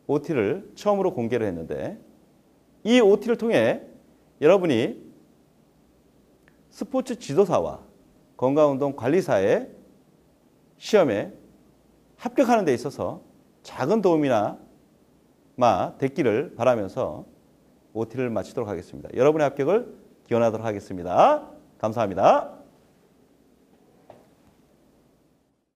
OT를 처음으로 공개를 했는데 이 OT를 통해 여러분이 스포츠 지도사와 건강운동관리사의 시험에 합격하는 데 있어서 작은 도움이나 됐기를 바라면서 OT를 마치도록 하겠습니다. 여러분의 합격을 기원하도록 하겠습니다. 감사합니다.